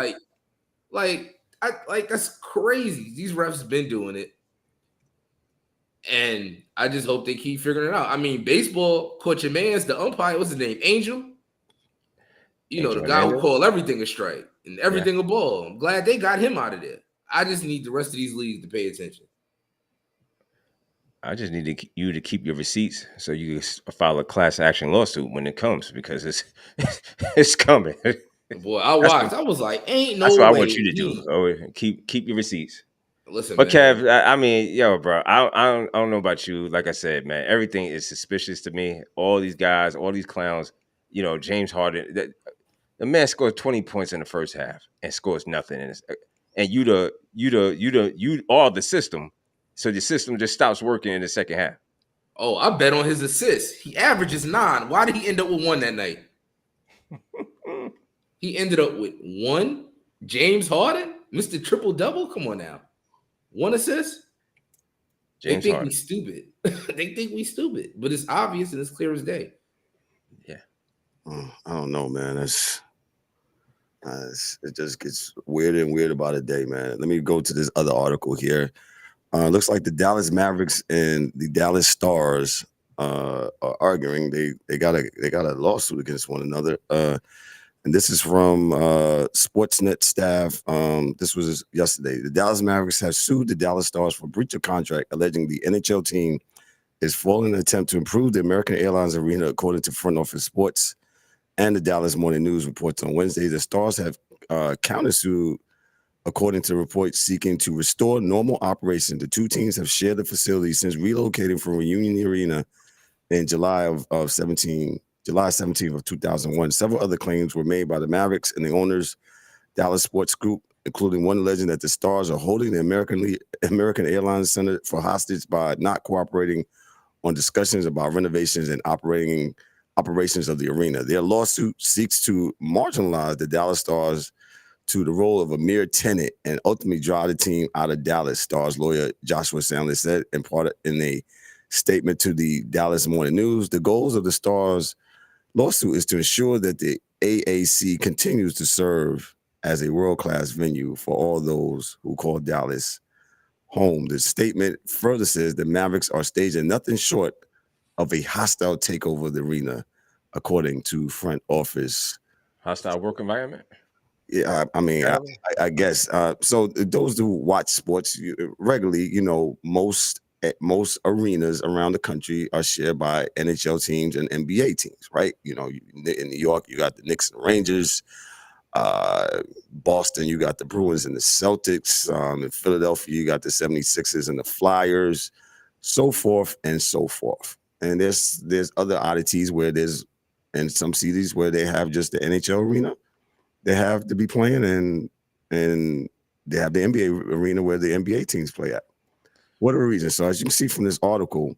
Like that's crazy. These refs been doing it. And I just hope they keep figuring it out. I mean, baseball, Coach Man's the umpire, what's his name? Angel? The guy who call everything a strike and everything a ball. I'm glad they got him out of there. I just need the rest of these leagues to pay attention. I just need you to keep your receipts so you can file a class action lawsuit when it comes, because it's coming. Boy, I watched. I was like, ain't no way. That's what I want you to do. Oh, keep your receipts. Listen, but man. Kev, I mean, yo, bro, I don't know about you. Like I said, man, everything is suspicious to me. All these guys, all these clowns. James Harden. The man scored 20 points in the first half and scores nothing. And you are the system. So the system just stops working in the second half. Oh, I bet on his assists. He averages 9. Why did he end up with 1 that night? He ended up with 1. James Harden, Mr. Triple-Double? Come on now. 1 assist? They think we stupid. They think we stupid. But it's obvious and it's clear as day. Yeah. I don't know, man. It just gets weirder and weirder by the day, man. Let me go to this other article here. Looks like the Dallas Mavericks and the Dallas Stars are arguing. They got a lawsuit against one another. And this is from Sportsnet staff. This was yesterday. The Dallas Mavericks have sued the Dallas Stars for breach of contract, alleging the NHL team is foiling an attempt to improve the American Airlines Arena, according to Front Office Sports and the Dallas Morning News reports on Wednesday. The Stars have countersued, according to reports, seeking to restore normal operation. The two teams have shared the facility since relocating from Reunion Arena in July 17th of 2001. Several other claims were made by the Mavericks and the owners, Dallas Sports Group, including one alleging that the Stars are holding the American Airlines Center for hostage by not cooperating on discussions about renovations and operations of the arena. Their lawsuit seeks to marginalize the Dallas Stars to the role of a mere tenant and ultimately drive the team out of Dallas, Stars lawyer Joshua Sandler said in a statement to the Dallas Morning News. The goals of the Stars lawsuit is to ensure that the AAC continues to serve as a world-class venue for all those who call Dallas home. The statement further says the Mavericks are staging nothing short of a hostile takeover of the arena, according to Front Office. Hostile work environment? Yeah, I mean, I guess. So those who watch sports regularly, most arenas around the country are shared by NHL teams and NBA teams, right? In New York, you got the Knicks and Rangers. Boston, you got the Bruins and the Celtics. In Philadelphia, you got the 76ers and the Flyers, so forth and so forth. And there's other oddities where there's in some cities where they have just the NHL arena they have to be playing, and they have the NBA arena where the NBA teams play at. What are the reasons? So as you can see from this article,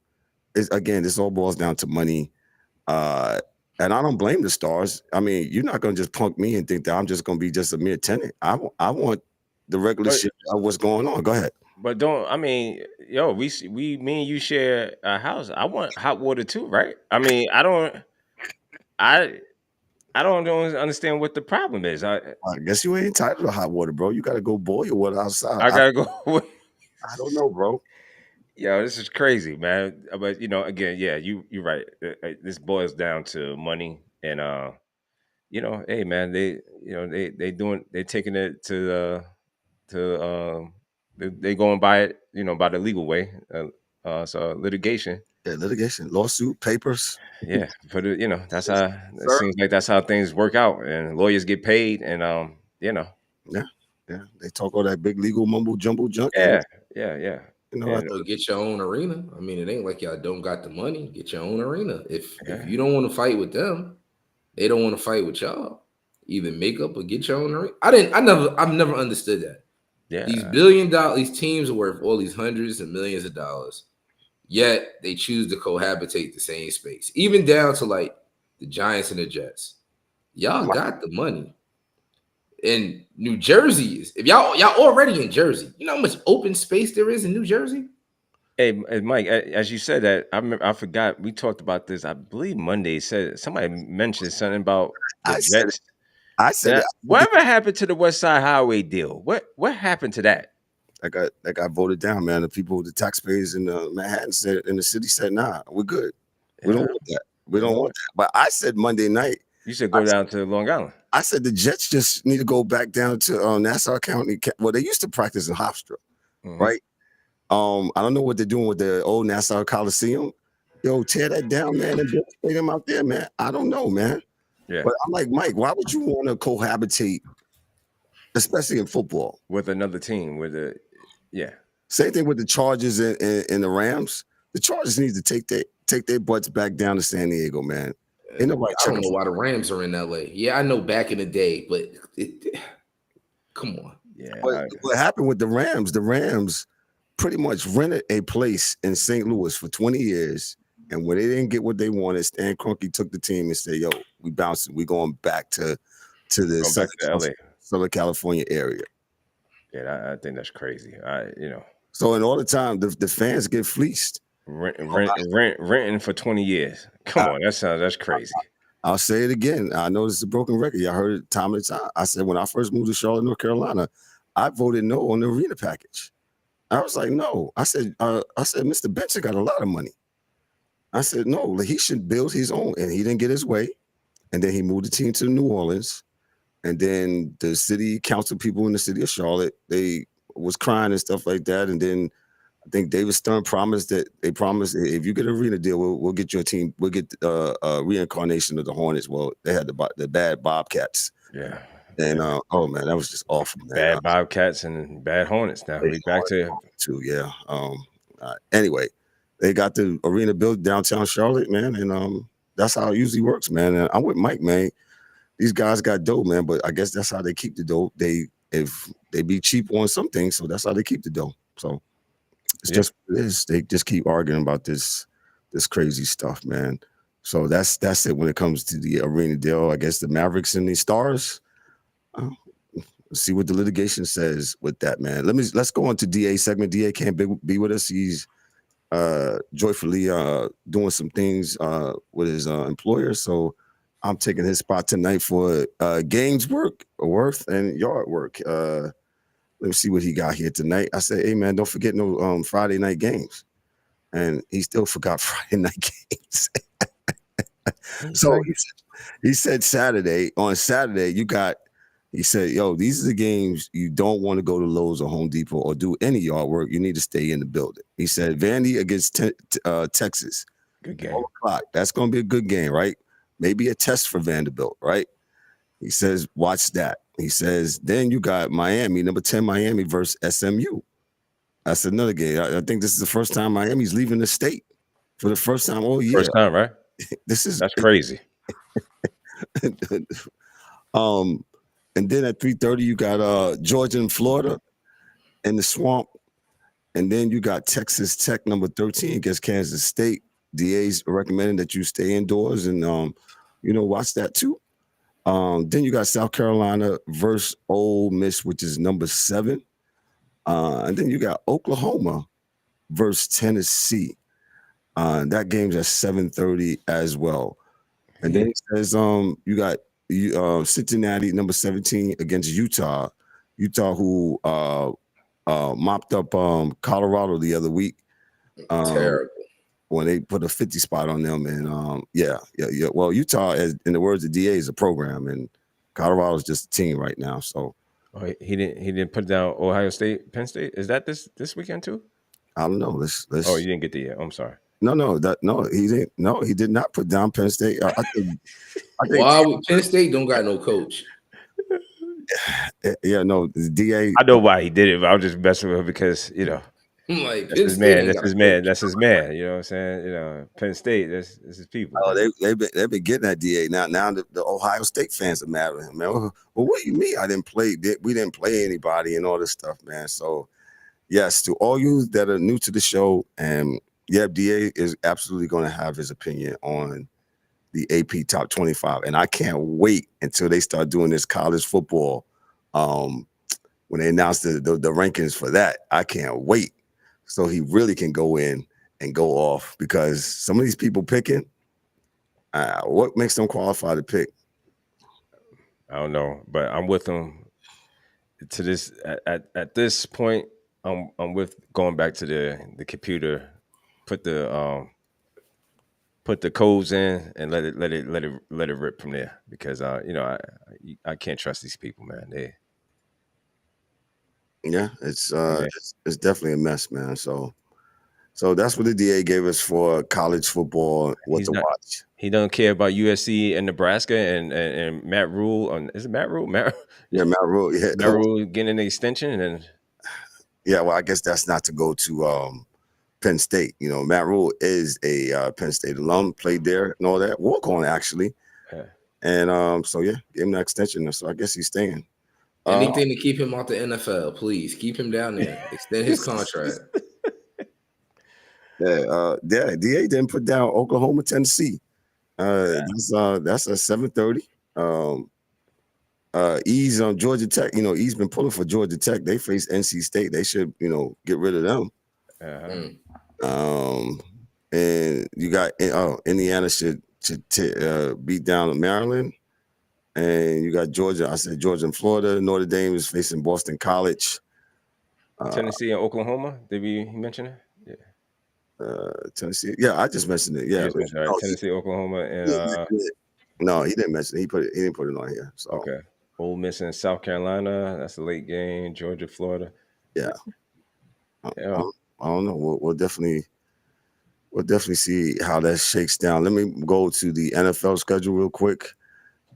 this all boils down to money. And I don't blame the Stars. I mean, you're not going to just punk me and think that I'm just going to be just a mere tenant. I want the regular shit of what's going on. Go ahead. But me and you share a house. I want hot water too, right? I mean, I don't understand what the problem is. I guess you ain't entitled to hot water, bro. You got to go boil your water outside. I got to go. I don't know, bro. Yo, this is crazy, man. But again, yeah, you're right. This boils down to money, and hey, man, they're taking it to they going by it, by the legal way. So litigation. Yeah, litigation, lawsuit, papers. Yeah, but that's how it seems like that's how things work out, and lawyers get paid, and Yeah, they talk all that big legal mumbo jumbo junk. Yeah. Get your own arena. I mean, it ain't like y'all don't got the money. Get your own arena. If you don't want to fight with them, they don't want to fight with y'all. Either make up or get your own arena. I've never understood that. Yeah, these $1 billion, these teams are worth all these hundreds of millions of dollars, yet they choose to cohabitate the same space. Even down to like the Giants and the Jets. Y'all got the money. in New Jersey is. If y'all already in Jersey, you know how much open space there is in New Jersey? Hey, Mike, as you said that, I forgot we talked about this. I believe Monday said somebody mentioned something about the Jets. I said that. Whatever happened to the West Side Highway deal? What happened to that? That got voted down, man. The people, the taxpayers in Manhattan said, in the city said, nah, we're good. We don't want that. We don't want that. But I said Monday night. You should go down to Long Island. I said the Jets just need to go back down to Nassau County. Well, they used to practice in Hofstra, right? I don't know what they're doing with the old Nassau Coliseum. Yo, tear that down, man, and build a stadium out there, man. I don't know, man. Yeah. But I'm like, Mike, why would you want to cohabitate, especially in football, with another team? Same thing with the Chargers and the Rams. The Chargers need to take their butts back down to San Diego, man. I don't know why the Rams are in LA. Yeah, I know back in the day, but come on. Yeah. What happened with the Rams? The Rams pretty much rented a place in St. Louis for 20 years. And when they didn't get what they wanted, Stan Kroenke took the team and said, yo, we bouncing. We going back to the Southern California area. Yeah, I think that's crazy. So in all the time, the fans get fleeced. Renting for 20 years. Come on, that's crazy. I'll say it again. I know this is a broken record. Y'all heard it time and time. I said when I first moved to Charlotte, North Carolina, I voted no on the arena package. I was like, no. I said, Mr. Benson got a lot of money. I said, no, he should build his own. And he didn't get his way. And then he moved the team to New Orleans. And then the city council people in the city of Charlotte, they was crying and stuff like that. And then I think David Stern promised if you get an arena deal, we'll get your team. We'll get a reincarnation of the Hornets. Well, they had the bad Bobcats. Yeah. And oh man, that was just awful, man. Bad Bobcats and bad Hornets. Now we back to yeah. Anyway, they got the arena built downtown Charlotte, man, and that's how it usually works, man. And I'm with Mike, man. These guys got dough, man, but I guess that's how they keep the dough. If they be cheap on some things, so that's how they keep the dough. So it's just what it is. They just keep arguing about this crazy stuff, man. So that's it when it comes to the arena deal. I guess the Mavericks and the Stars. See what the litigation says with that, man. Let's go on to DA segment. DA can't be with us. He's joyfully doing some things with his employer. So I'm taking his spot tonight for games worth and yard work. Let me see what he got here tonight. I said, hey man, don't forget no Friday night games. And he still forgot Friday night games. So he said Saturday. On Saturday, he said, yo, these are the games you don't want to go to Lowe's or Home Depot or do any yard work. You need to stay in the building. He said, Vandy against Texas. Good game. 12:00. That's going to be a good game, right? Maybe a test for Vanderbilt, right? He says, watch that. He says, then you got Miami, number 10 Miami versus SMU. That's another game. I think this is the first time Miami's leaving the state for the first time all year. First time, right? That's crazy. And then at 3:30, you got Georgia and Florida in the swamp. And then you got Texas Tech, number 13, against Kansas State. DA's recommending that you stay indoors and, watch that too. Then you got South Carolina versus Ole Miss, which is number 7. And then you got Oklahoma versus Tennessee. That game's at 7:30 as well. And then it says you got Cincinnati, number 17, against Utah. Utah, who mopped up Colorado the other week. Terrible. When they put a 50 spot on them. And yeah. Well, Utah, in the words of DA, is a program, and Colorado's just a team right now. So he didn't put down Ohio State, Penn State. Is that this weekend too? I don't know. Let's Oh, you didn't get the yet. I'm sorry. No, he didn't. No, he did not put down Penn State. I think why Penn State don't got no coach? Yeah, no, the DA. I know why he did it, but I was just messing with him because like that's his man. That's his man. You know what I'm saying? Penn State. That's his people. Oh, they've been getting that DA now. Now the Ohio State fans are mad at him, man. Well, what do you mean? We didn't play anybody and all this stuff, man. So yes, to all you that are new to the show, and yeah, DA is absolutely going to have his opinion on the AP Top 25, and I can't wait until they start doing this college football when they announced the rankings for that. I can't wait. So he really can go in and go off, because some of these people picking, what makes them qualify to pick? I don't know, but I'm with them to this at this point. I'm with going back to the computer, put the codes in and let it rip from there, because I can't trust these people, man. It's definitely a mess, man. So that's what the DA gave us for college football. Watch. He don't care about USC and Nebraska and Matt Rule. Is it Matt Rule? Matt Rule. Yeah, Matt Rule getting an extension, and well, I guess that's not to go to Penn State. Matt Rule is a Penn State alum, played there and all that. Walk on, actually. Yeah. And so give him that extension. So I guess he's staying. Anything to keep him out the NFL, please keep him down there. Extend his contract. DA didn't put down Oklahoma, Tennessee. That's a 7:30. Ease on Georgia Tech. Ease been pulling for Georgia Tech. They face NC State. They should, get rid of them. And you got Indiana should beat down Maryland. And you got Georgia. I said Georgia and Florida. Notre Dame is facing Boston College. Tennessee and Oklahoma. Did we mention it? Yeah. Tennessee. Yeah, I just mentioned it. Yeah, Tennessee, Oklahoma, and no, he didn't mention it. He didn't put it on here. So okay. Ole Miss and South Carolina. That's a late game. Georgia, Florida. Yeah. I don't know. We'll definitely see how that shakes down. Let me go to the NFL schedule real quick,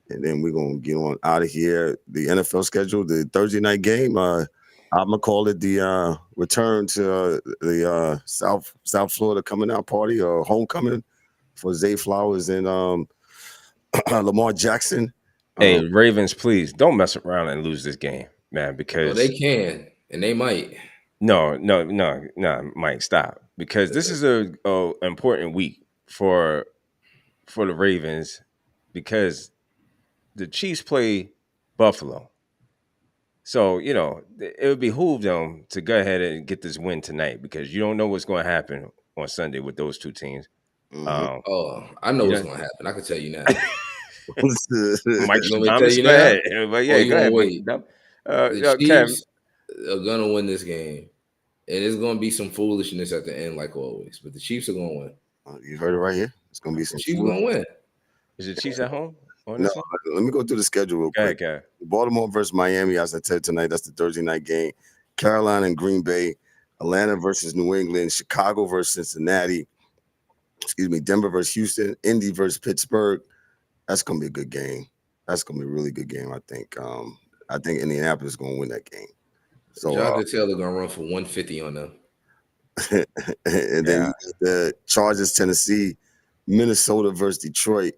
and then we're gonna get on out of here. The NFL schedule, the Thursday night game. I'm gonna call it the return to the South Florida coming out party, or homecoming for Zay Flowers and Lamar Jackson. Hey, Ravens, please don't mess around and lose this game, man, because they can and they might. No, Mike, stop, because this is a important week for the Ravens, because the Chiefs play Buffalo. So, it would behoove them to go ahead and get this win tonight, because you don't know what's going to happen on Sunday with those two teams. Mm-hmm. I know what's going to happen. I can tell you now. Mike, Thomas, go ahead. But yeah, go ahead. Wait. The Chiefs are going to win this game, and it's going to be some foolishness at the end, like always. But the Chiefs are going to win. You heard it right here. It's going to be some. Chiefs going to win. Is the Chiefs at home? No, let me go through the schedule real quick. Okay. Baltimore versus Miami, as I said tonight, that's the Thursday night game. Carolina and Green Bay, Atlanta versus New England, Chicago versus Cincinnati, Denver versus Houston, Indy versus Pittsburgh. That's gonna be a good game. That's gonna be a really good game, I think. I think Indianapolis is gonna win that game. So Jonathan Taylor gonna run for 150 on them. And then the Chargers, Tennessee, Minnesota versus Detroit,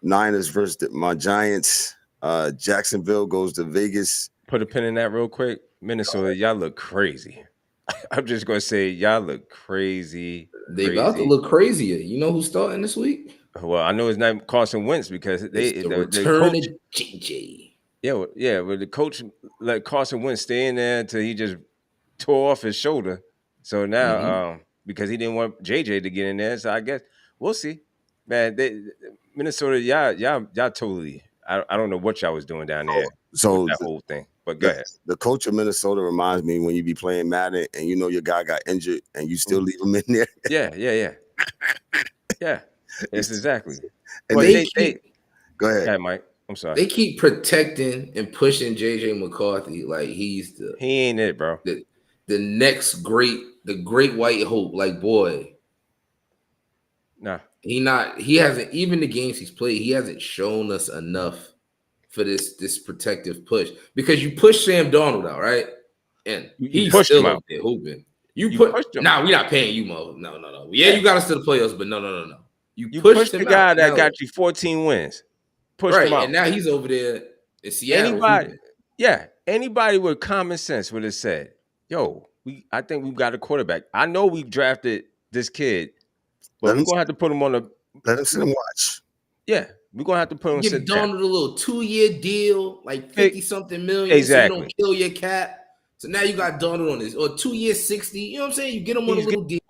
Niners versus my Giants. Jacksonville goes to Vegas. Put a pin in that real quick. Minnesota, y'all look crazy. I'm just gonna say y'all look crazy. They about to look crazier. You know who's starting this week? Well, I know it's not Carson Wentz, because the return of JJ. Yeah, but the coach let Carson Wentz stay in there until he just tore off his shoulder. So now, because he didn't want JJ to get in there, so I guess we'll see. Man, Minnesota, y'all totally. I don't know what y'all was doing down there. So that whole thing. But go ahead. The coach of Minnesota reminds me when you be playing Madden and your guy got injured and you still leave him in there. Yeah. Yes, exactly. And go ahead. Go ahead, Mike. I'm sorry. They keep protecting and pushing JJ McCarthy like he ain't it, bro. The next great white hope. Like, boy. Nah. He hasn't, even the games he's played, he hasn't shown us enough for this protective push, because you push Sam Darnold out, right? And he's still up there hooping. You pushed him. Nah, we're not paying you, Mo. No. Yeah, you got us to the playoffs, but no. You pushed the guy that got you 14 wins. Pushed him out. And now he's over there in Seattle. Anybody with common sense would have said, "Yo, I think we've got a quarterback. I know we drafted this kid, but we're gonna have to put him on let him sit and watch." Yeah, We're gonna have to put him. Give Donald a little 2-year deal, like 50-something million, exactly. so you don't kill your cap. So now you got Donald on this, or 2 years, 60. You know what I'm saying? You get him on a little deal.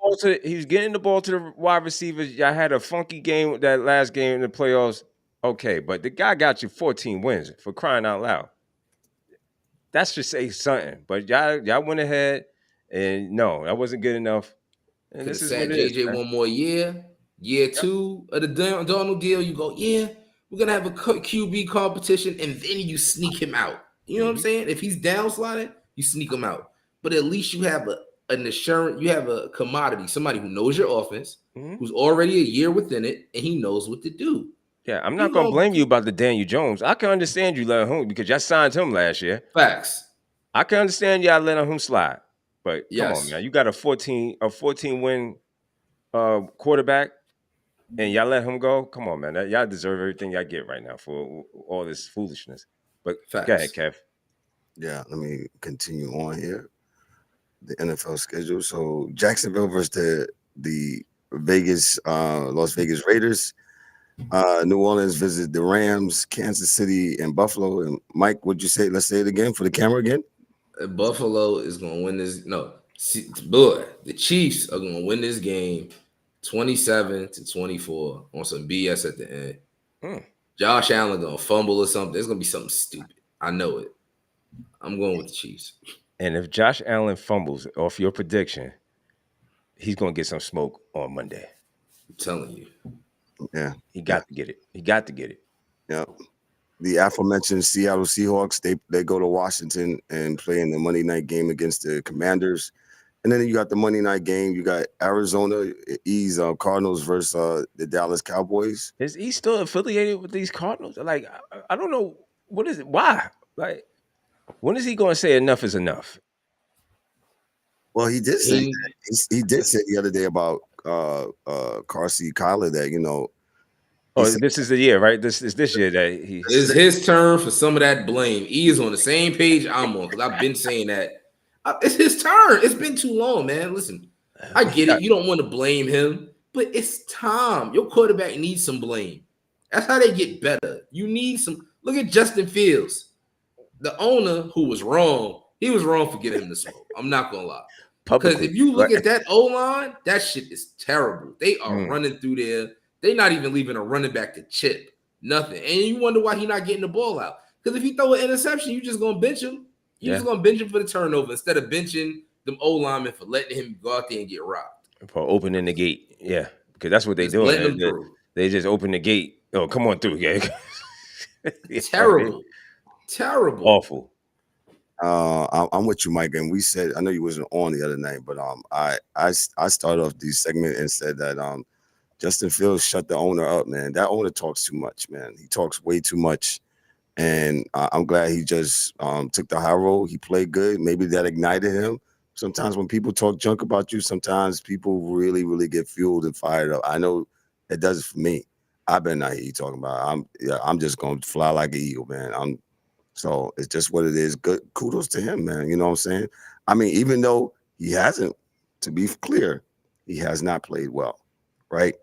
He's getting the ball to the wide receivers. Y'all had a funky game that last game in the playoffs. Okay, but the guy got you 14 wins, for crying out loud. That should say something. But y'all went ahead, and no, that wasn't good enough. And this is what it JJ is, one more year. Year 2 of the Donald deal, you go, yeah, we're gonna have a QB competition, and then you sneak him out. You know what I'm saying? If he's downsliding, you sneak him out. But at least you have an assurance, you have a commodity, somebody who knows your offense, who's already a year within it, and he knows what to do. Yeah, I'm not gonna blame you about the Daniel Jones. I can understand you letting him, because y'all signed him last year. Facts. I can understand y'all letting him slide, but come on, man, you got a 14 win quarterback, and y'all let him go. Come on, man, y'all deserve everything y'all get right now for all this foolishness. But Facts. Go ahead, Kev. Yeah, let me continue on here. The NFL schedule. So Jacksonville versus the Vegas, Las Vegas Raiders. New Orleans visit the Rams, Kansas City, and Buffalo. And Mike, what'd you say? Let's say it again for the camera again. Buffalo is going to win this. No, boy, the Chiefs are going to win this game 27-24 on some BS at the end. Josh Allen going to fumble or something. It's going to be something stupid. I know it. I'm going with the Chiefs. And if Josh Allen fumbles off your prediction, he's going to get some smoke on Monday. I'm telling you. Yeah. He got to get it. He got to get it. Yeah. The aforementioned Seattle Seahawks, they go to Washington and play in the Monday night game against the Commanders. And then you got the Monday night game. You got Arizona Cardinals versus the Dallas Cowboys. Is he still affiliated with these Cardinals? Like, I don't know. What is it? Why? Like, when is he going to say enough is enough? Well, he did say he did say the other day about Kyler that, you know. This is the year, right? This is this year that it's his turn for some of that blame. He is on the same page I'm on, because I've been saying that. It's his turn. It's been too long, man. Listen, I get it. You don't want to blame him, but it's time. Your quarterback needs some blame. That's how they get better. You need some. Look at Justin Fields. The owner who was wrong, he was wrong for getting him the smoke. I'm not going to lie. Because if you look at that O-line, that shit is terrible. They are running through there. They're not even leaving a running back to chip. Nothing. And you wonder why he's not getting the ball out. Because if he throw an interception, you're just going to bench him. You're just going to bench him for the turnover instead of benching them O-linemen for letting him go out there and get robbed. For opening the gate. Yeah. Because that's what they're doing. They just open the gate. Oh, come on through. Yeah. Terrible. Terrible. Awful. I'm with you, Mike. And we said, I know you wasn't on the other night, but I started off the segment and said that Justin Fields shut the owner up, man. That owner talks too much, man. He talks way too much. And I'm glad he just took the high road. He played good. Maybe that ignited him. Sometimes when people talk junk about you, sometimes people really, really get fueled and fired up. I know it does it for me. I've been not here talking about. I'm just going to fly like an eagle, man. So it's just what it is. Good kudos to him, man. You know what I'm saying? I mean, even though he hasn't, to be clear, he has not played well, right?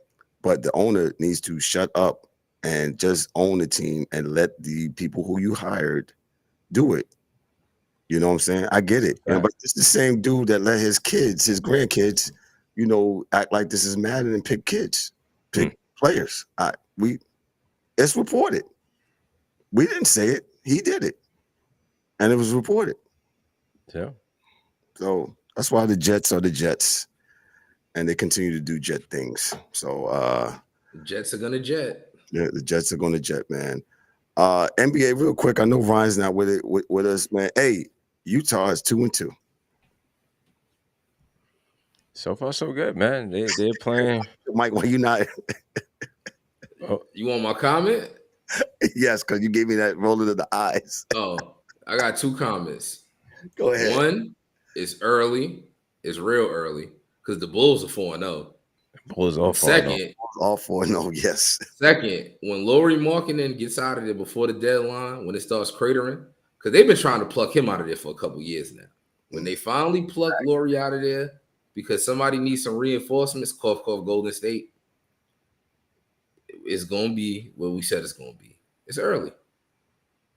But the owner needs to shut up and just own the team and let the people who you hired do it. You know what I'm saying? I get it. Yeah. But it's the same dude that let his kids, his grandkids, you know, act like this is Madden and pick players. It's reported. We didn't say it. He did it. And it was reported. Yeah. So that's why the Jets are the Jets. And they continue to do Jet things. So the Jets are gonna jet. Yeah, the Jets are gonna jet, man. NBA, real quick. I know Ryan's not with us, man. Hey, Utah is 2-2. So far, so good, man. They're playing. Mike, why you not? You want my comment? Yes, because you gave me that rolling of the eyes. Oh, I got 2 comments. Go ahead. One is early. It's real early because the Bulls are 4-0. Bulls all 4-0. Second, all 4-0, yes. Second, when Lauri Markkanen gets out of there before the deadline, when it starts cratering, because they've been trying to pluck him out of there for a couple years now. When they finally pluck Lauri out of there because somebody needs some reinforcements, cough, Golden State, it's gonna be what we said it's gonna be. It's early,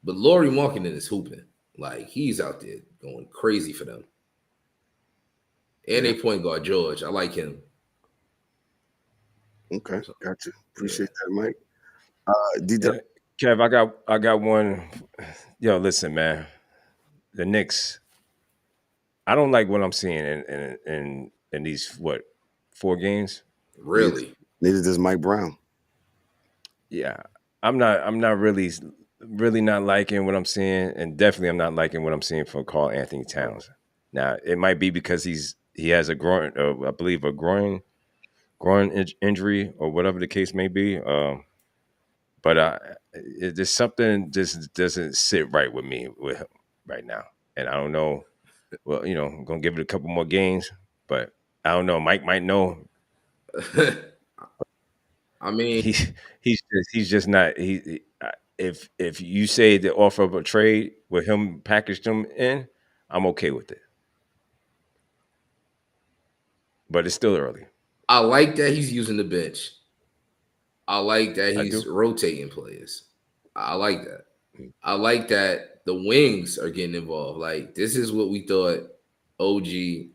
but Lauri Markkanen is hooping. Like, he's out there going crazy for them. And they point guard George. I like him. Okay, gotcha. Appreciate that, Mike. Kev, I got one. Yo, listen, man. The Knicks. I don't like what I'm seeing in these 4 games. Really? Neither does Mike Brown. Yeah, I'm not really not liking what I'm seeing, and definitely I'm not liking what I'm seeing for Karl-Anthony Towns. Now, it might be because he has a groin, I believe a groin injury or whatever the case may be. But there's something just doesn't sit right with me with him right now, and I don't know. Well, I'm gonna give it a couple more games, but I don't know. Mike might know. I mean, he's just not. If you say the offer of a trade with him packaged him in, I'm okay with it. But it's still early. I like that he's using the bench. I like that he's rotating players. I like that. I like that the wings are getting involved. Like, this is what we thought OG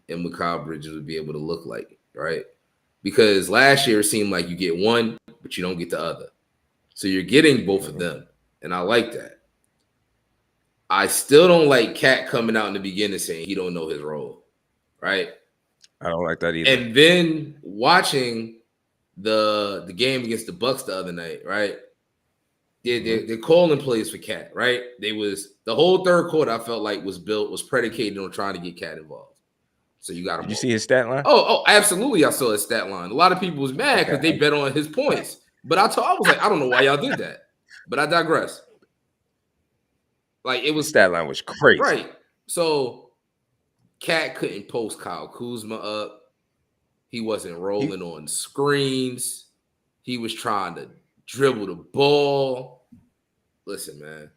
and Mikal Bridges would be able to look like, right? Because last year it seemed like you get one, but you don't get the other. So you're getting both of them, and I like that. I still don't like Cat coming out in the beginning saying he don't know his role, right? I don't like that either. And then watching the game against the Bucks the other night, right? They're calling plays for Cat, right? The whole third quarter I felt like was predicated on trying to get Cat involved. So you got him. Did you see his stat line? Oh, absolutely. I saw his stat line. A lot of people was mad because they bet on his points. But I was like, I don't know why y'all did that. But I digress. Like, it was stat line was crazy. Right. So Cat couldn't post Kyle Kuzma up. He wasn't rolling on screens. He was trying to dribble the ball. Listen, man.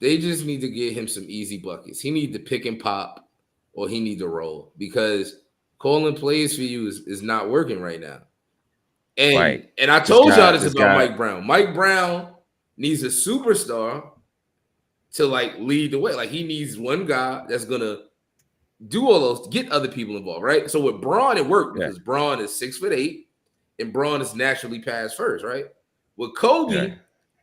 They just need to get him some easy buckets. He need to pick and pop, or he need to roll, because calling plays for you is not working right now. And and I told y'all this about Mike Brown. Mike Brown needs a superstar to, like, lead the way. Like, he needs one guy that's gonna do all those, get other people involved, right? So with Braun, it worked because Braun is 6'8", and Braun is naturally pass first, right? With Kobe,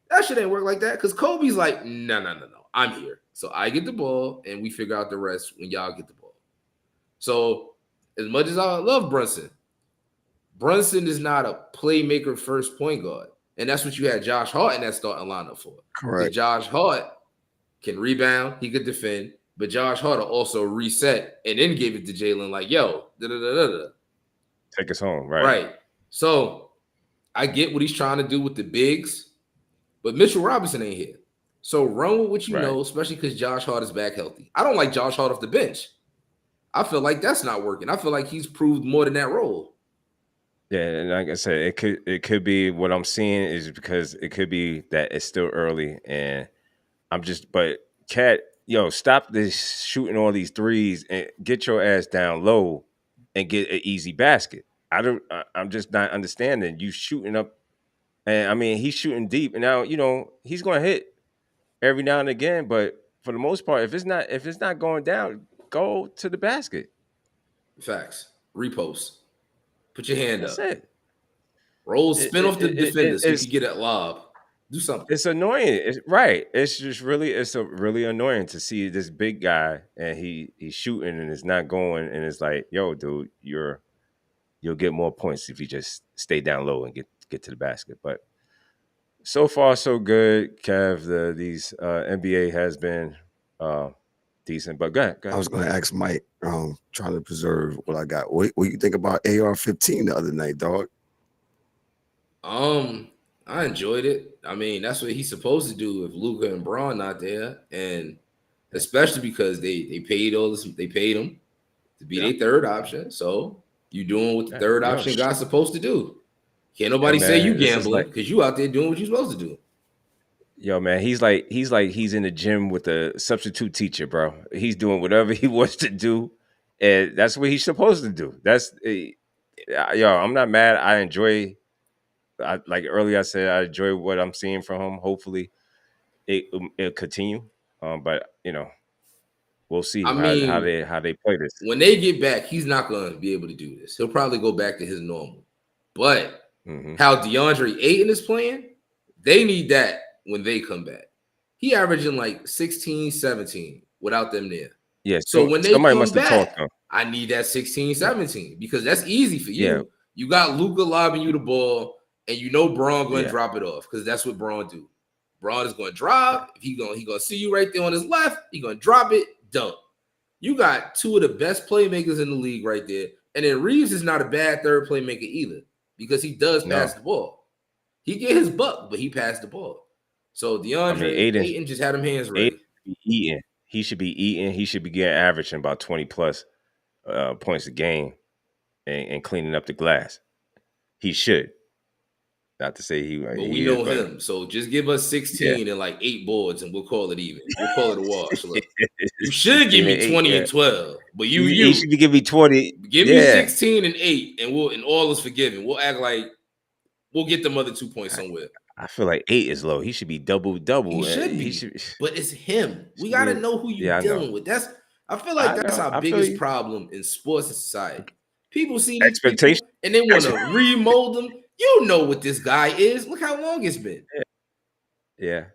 that shit ain't work like that, because Kobe's like, no, I'm here. So I get the ball, and we figure out the rest when y'all get the ball. So as much as I love Brunson is not a playmaker first point guard. And that's what you had Josh Hart in that starting lineup for. Correct. Josh Hart can rebound, he could defend, but Josh Hart also reset and then gave it to Jalen like, yo, take us home, right? Right. So I get what he's trying to do with the bigs, but Mitchell Robinson ain't here. So run with what you know, especially because Josh Hart is back healthy. I don't like Josh Hart off the bench. I feel like that's not working. I feel like he's proved more than that role. Yeah, and like I said, it could be what I'm seeing is because it could be that it's still early, and but Cat, stop this shooting all these threes and get your ass down low and get an easy basket. I'm just not understanding you shooting up, and I mean he's shooting deep, and now he's going to hit every now and again, but for the most part, if it's not going down, go to the basket. Facts. Repost. Put your hand That's up. It. Roll, spin off the defender so you can get it lob. Do something. It's annoying. It's just really annoying to see this big guy and he's shooting and it's not going, and it's like, yo, dude, you'll get more points if you just stay down low and get to the basket. But so far so good, Kev. These NBA has been decent, but go ahead. I was going to ask Mike, trying to preserve what I got. What you think about AR-15 the other night, dog? I enjoyed it. I mean, that's what he's supposed to do if Luka and Braun not there, and especially because they paid all this. They paid him to be their third option. So you doing what the third option guy's supposed to do. Can't nobody say you gambling because you out there doing what you're supposed to do. Yo, man, he's like he's in the gym with a substitute teacher, bro. He's doing whatever he wants to do, and that's what he's supposed to do. I'm not mad. I enjoy like earlier I said, I enjoy what I'm seeing from him. Hopefully, it'll continue. But we'll see how they play this. When they get back, he's not going to be able to do this. He'll probably go back to his normal. But how DeAndre Ayton is playing, they need that when they come back. He averaging like 16, 17 without them there. Yeah. So when they come back, I need that 16, 17 because that's easy for you. Yeah. You got Luka lobbing you the ball, and Braun going to drop it off because that's what Braun do. Braun is going to drive. If he going to see you right there on his left, he going to drop it, dunk. You got two of the best playmakers in the league right there. And then Reaves is not a bad third playmaker either because he does pass the ball. He get his buck, but he passed the ball. So DeAndre Ayton just had him hands ready. He should be eating. He should be getting averaging about 20 plus points a game and cleaning up the glass. He should. Not to say but we know him. So just give us 16 and like 8 boards and we'll call it even. We'll call it a wash. Look, you should give me 20 and 12. But you should give me 20. Give me 16 and 8 and all is forgiven. We'll act like we'll get them other 2 points somewhere. I feel like 8 is low. He should be double. He should be. But it's him. We got to know who you're dealing with. I feel like that's our biggest problem in sports and society. People see these expectations and they want to remold them. You know what this guy is. Look how long it's been. Yeah.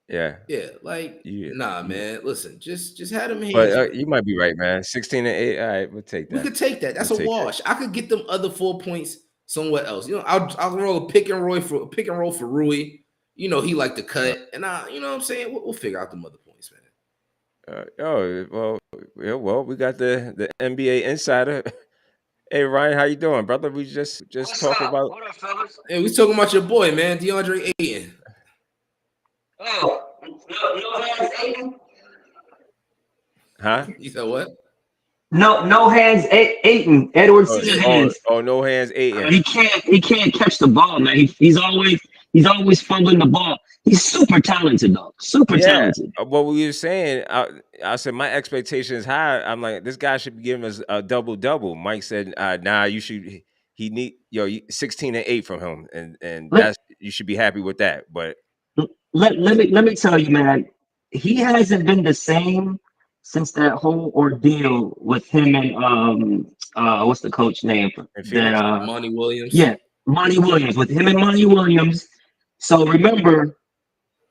Nah, man. Listen, just had him hands. But you might be right, man. 16 and 8. All right, we'll take that. We could take that. That's a wash. I could get them other 4 points somewhere else. I'll roll a pick and roll for Rui. He like to cut, and you know what I'm saying. We'll figure out them other points, man. We got the NBA insider. Hey Ryan, how you doing, brother? We just talking about. What up, fellas? Hey, we talking about your boy, man, DeAndre Ayton. Oh, no hands Ayton. Huh? You said what? No hands Ayton. Edward Senior hands. Oh, no hands Ayton. He can't catch the ball, man. He's always fumbling the ball. He's super talented, though. Super talented. What we were saying, I said my expectation is high. I'm like, this guy should be giving us a double. Mike said, nah, you should. He need 16 and 8 from him, and you should be happy with that. But let me tell you, man, he hasn't been the same since that whole ordeal with him and what's the coach name? Monty Williams. Yeah, Monty Williams. With him and Monty Williams. So remember,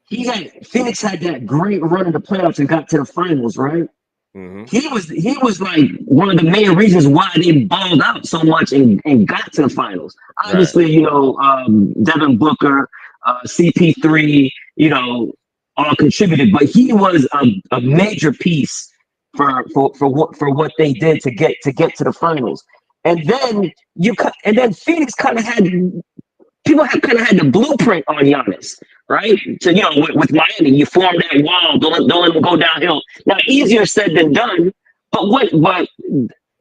Phoenix had that great run in the playoffs and got to the finals, right? Mm-hmm. He was like one of the main reasons why they balled out so much and got to the finals. Obviously, Devin Booker, CP3, all contributed, but he was a major piece for what they did to get to the finals. And then Phoenix kind of had. People have kind of had the blueprint on Giannis, right? So, with Miami, you form that wall, don't let them go downhill. Now, easier said than done, but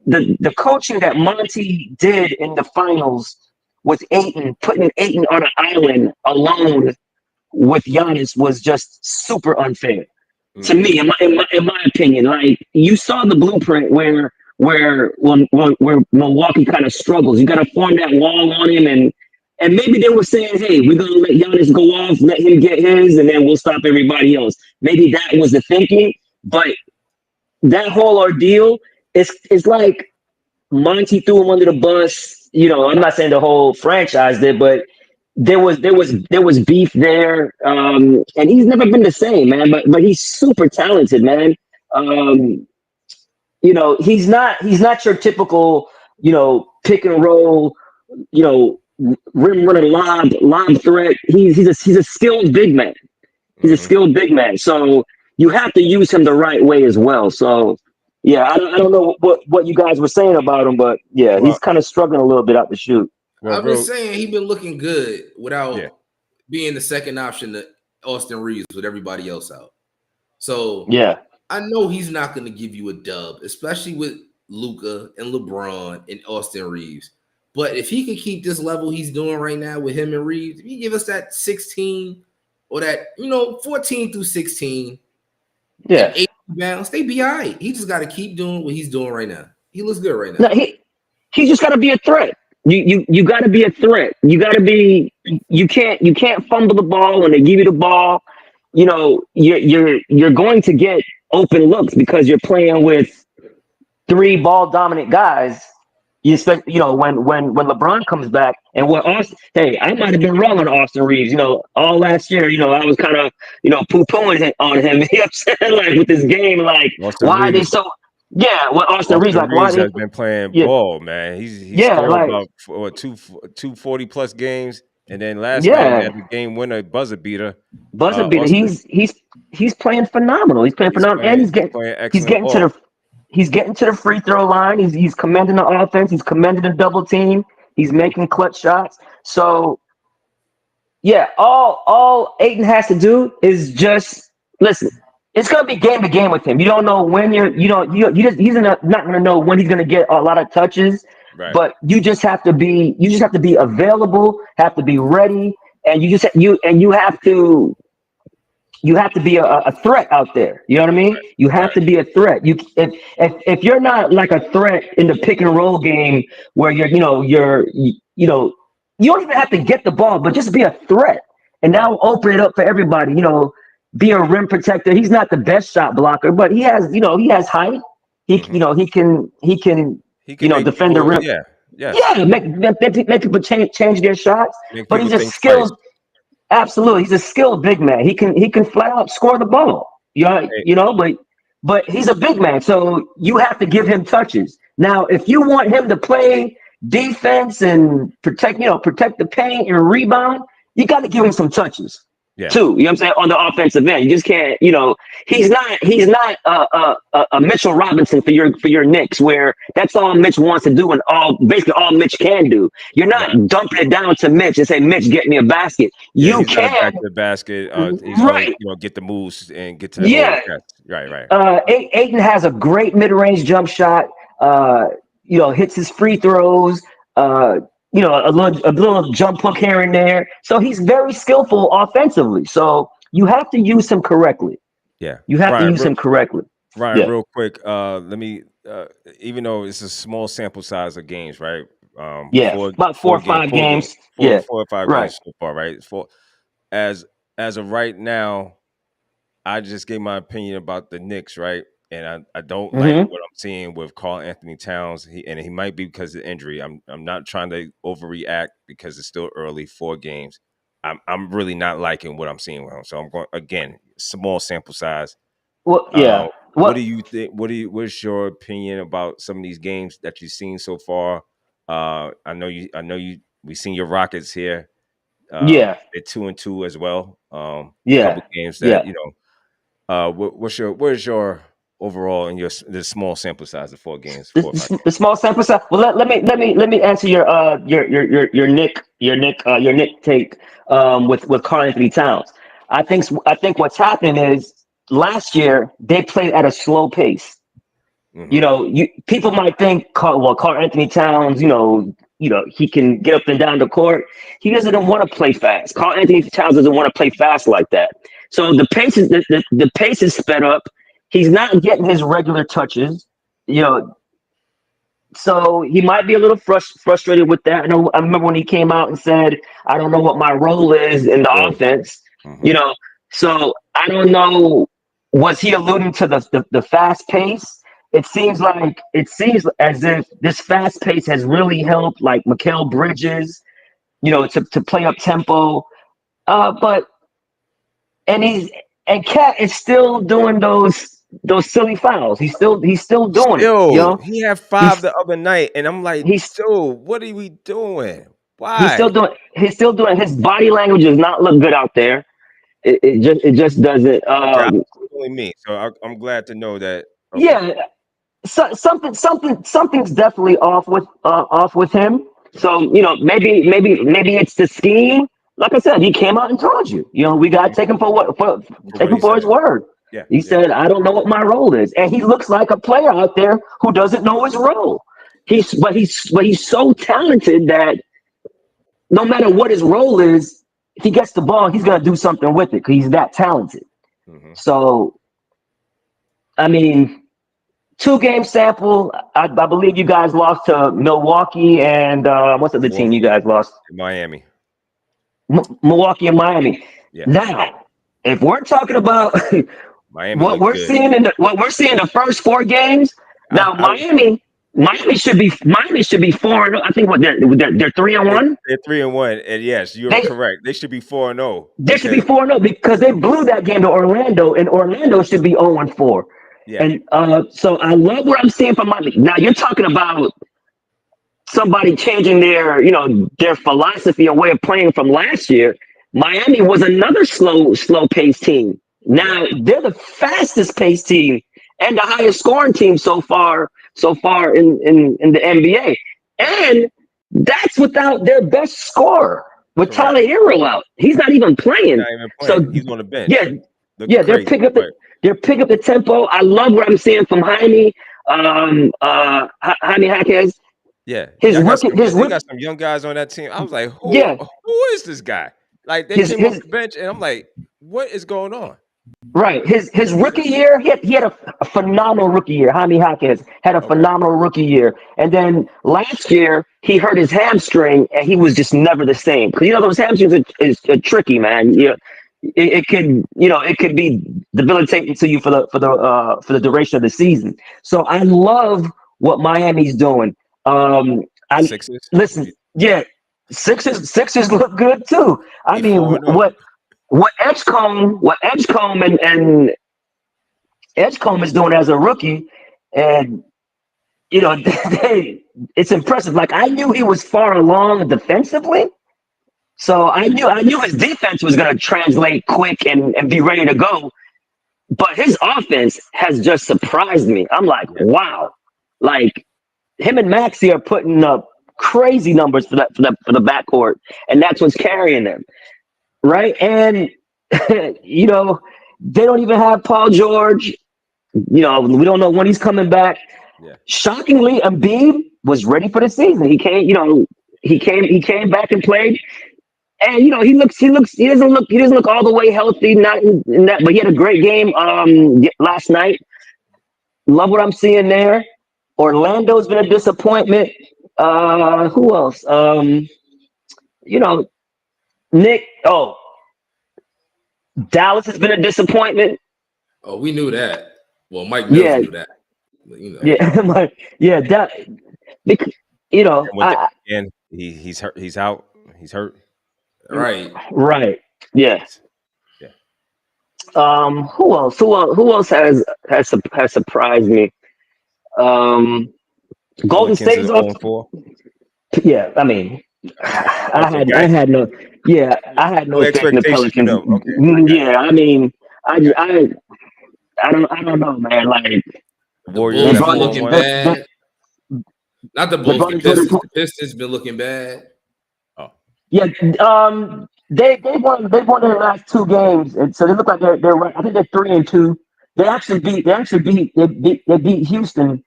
the coaching that Monty did in the finals with Ayton, putting Ayton on an island alone with Giannis was just super unfair to me, in my opinion. Like, you saw the blueprint where Milwaukee kind of struggles. You got to form that wall on him and maybe they were saying, hey, we're going to let Giannis go off, let him get his, and then we'll stop everybody else. Maybe that was the thinking, but that whole ordeal is like Monty threw him under the bus. I'm not saying the whole franchise did, but there was beef there, and he's never been the same, man. But he's super talented, man. He's not your typical, pick and roll, rim running lob threat. He's a skilled big man. He's a skilled big man. So you have to use him the right way as well. So yeah, I don't know what you guys were saying about him, but yeah, he's kind of struggling a little bit out the shoot. I've been saying he's been looking good without being the second option to Austin Reaves with everybody else out. So yeah, I know he's not going to give you a dub, especially with Luka and LeBron and Austin Reaves. But if he can keep this level he's doing right now with him and Reaves, if he give us that 16 or that, 14 through 16, 8 bounce, they be all right. He just got to keep doing what he's doing right now. He looks good right now. No, he just got to be a threat. You got to be a threat. You got to be. You can't fumble the ball when they give you the ball. You know, you're going to get open looks because you're playing with 3 ball dominant guys. You expect, you know, when LeBron comes back and what Austin, hey, I might have been wrong on Austin Reaves, you know, all last year, you know, I was kind of, you know, poo-pooing on him. You know what I'm saying? Like with this game, like Austin why Reaves, are they so what Austin Reaves, like why has been playing ball, man. He's scored like about 240 plus games. And then last night he yeah, had the game winner buzzer beater. buzzer beater. Austin, He's playing phenomenal. He's playing phenomenal, and he's playing excellent ball. He's getting to the free throw line. He's commanding the offense. He's commanding the double team. He's making clutch shots. So, yeah, all Ayton has to do is just listen. It's gonna be game to game with him. You don't know when he's not gonna know when he's gonna get a lot of touches. Right. But you just have to be available, have to be ready, and you have to be a threat out there. You know what I mean? Right. You have to be a threat. If you're not like a threat in the pick and roll game where you don't even have to get the ball, but just be a threat. And now open it up for everybody. You know, be a rim protector. He's not the best shot blocker, but he has height. He can defend the rim. Yeah, make people change their shots. But he's a skilled. Absolutely, he's a skilled big man. He can flat out score the ball. But he's a big man, so you have to give him touches. Now, if you want him to play defense and protect the paint and rebound, you got to give him some touches. Yeah. Too, you know what I'm saying, on the offensive end. You just can't, he's not a Mitchell Robinson for your Knicks, where that's all Mitch wants to do and basically all Mitch can do. You're not dumping it down to Mitch and say, Mitch, get me a basket. You can back to the basket, right? Get the moves and get to the right. Ayton has a great mid-range jump shot. Hits his free throws. A little jump hook here and there. So he's very skillful offensively. So you have to use him correctly. Yeah. You have to use him correctly. Ryan, real quick, let me even though it's a small sample size of games, right? About 4 or 5 games. 4 or 5 games so far, right? As of right now, I just gave my opinion about the Knicks, right? And I don't like what I'm seeing with Karl-Anthony Towns. He might be because of injury. I'm not trying to overreact because it's still early, 4 games. I'm really not liking what I'm seeing with him. So I'm going, again, small sample size. Well, yeah. What do you think? What's your opinion about some of these games that you've seen so far? I know we've seen your Rockets here. They're 2-2 as well. Couple games that what is your overall in the small sample size of 4 games? The small sample size. Well, let me answer your Nick take with Karl-Anthony Towns. I think what's happening is last year they played at a slow pace. People might think, Karl-Anthony Towns, he can get up and down the court. He doesn't want to play fast. Karl-Anthony Towns doesn't want to play fast like that. So the pace is sped up. He's not getting his regular touches, so he might be a little frustrated with that. I remember when he came out and said, "I don't know what my role is in the offense." So I don't know. Was he alluding to the fast pace? It seems as if this fast pace has really helped, like Mikal Bridges, to play up tempo. And Cat is still doing those silly fouls. He's still doing it. He had 5 the other night, and I'm like, what are we doing? Why? He's still doing. His body language does not look good out there. It just doesn't. Only me. So I'm glad to know that. Okay. Yeah. So, something's definitely off with him. So maybe it's the scheme. Like I said, he came out and told you. We got to take him for his word. Yeah, he said, "I don't know what my role is," and he looks like a player out there who doesn't know his role. He's so talented that no matter what his role is, if he gets the ball, he's gonna do something with it because he's that talented. So, I mean, 2-game sample. I believe you guys lost to Milwaukee and what's the other team you guys lost? Miami. Milwaukee and Miami. Yeah. Now, if we're talking about Miami, what we're seeing the first 4 games, now Miami should be 4-0. I think they're 3-1. They're 3-1, and yes, you're correct. They should be 4-0. They should be 4-0 because they blew that game to Orlando, and Orlando should be 0-4. Yeah. And so I love what I'm seeing from Miami. Now you're talking about somebody changing their philosophy or way of playing from last year. Miami was another slow paced team. Now they're the fastest paced team and the highest scoring team so far in the NBA. And that's without their best scorer. With Tyler Hero out. He's not even playing. So he's on the bench. They're picking up the tempo. I love what I'm seeing from Jaime Jaquez. Yeah, they got some young guys on that team. I was like, who is this guy? Like they came off the bench, and I'm like, what is going on? Right, his rookie year, he had a phenomenal rookie year. Jaime Jaquez had a phenomenal rookie year, and then last year he hurt his hamstring, and he was just never the same. Because those hamstrings is tricky, man. It could be debilitating to you for the duration of the season. So I love what Miami's doing. Sixers. Listen, Sixers look good too. I mean, what Edgecombe and Edgecombe is doing as a rookie, and it's impressive. Like I knew he was far along defensively. So I knew his defense was going to translate quick and be ready to go, but his offense has just surprised me. I'm like, wow, like him and Maxey are putting up crazy numbers for the backcourt, and that's what's carrying them, right? And they don't even have Paul George. We don't know when he's coming back. Yeah. Shockingly, Embiid was ready for the season. He came back and played. And he doesn't look all the way healthy, not in that, but he had a great game last night. Love what I'm seeing there. Orlando's been a disappointment. Who else? Nick. Oh, Dallas has been a disappointment. Oh, we knew that. Well, Mike Mills knew that. But, and he's hurt. He's out. He's hurt. Right. Yes. Yeah. Who else has surprised me? Golden State is off. 4. Yeah, I mean, I had no faith in the Pelicans. Okay. Yeah, I mean, I don't know, man. Like Warriors been looking bad. Not the Bulls. The Pistons been looking bad. Yeah, they won their last 2 games, and so they look like they're right. I think they're 3-2. They beat Houston,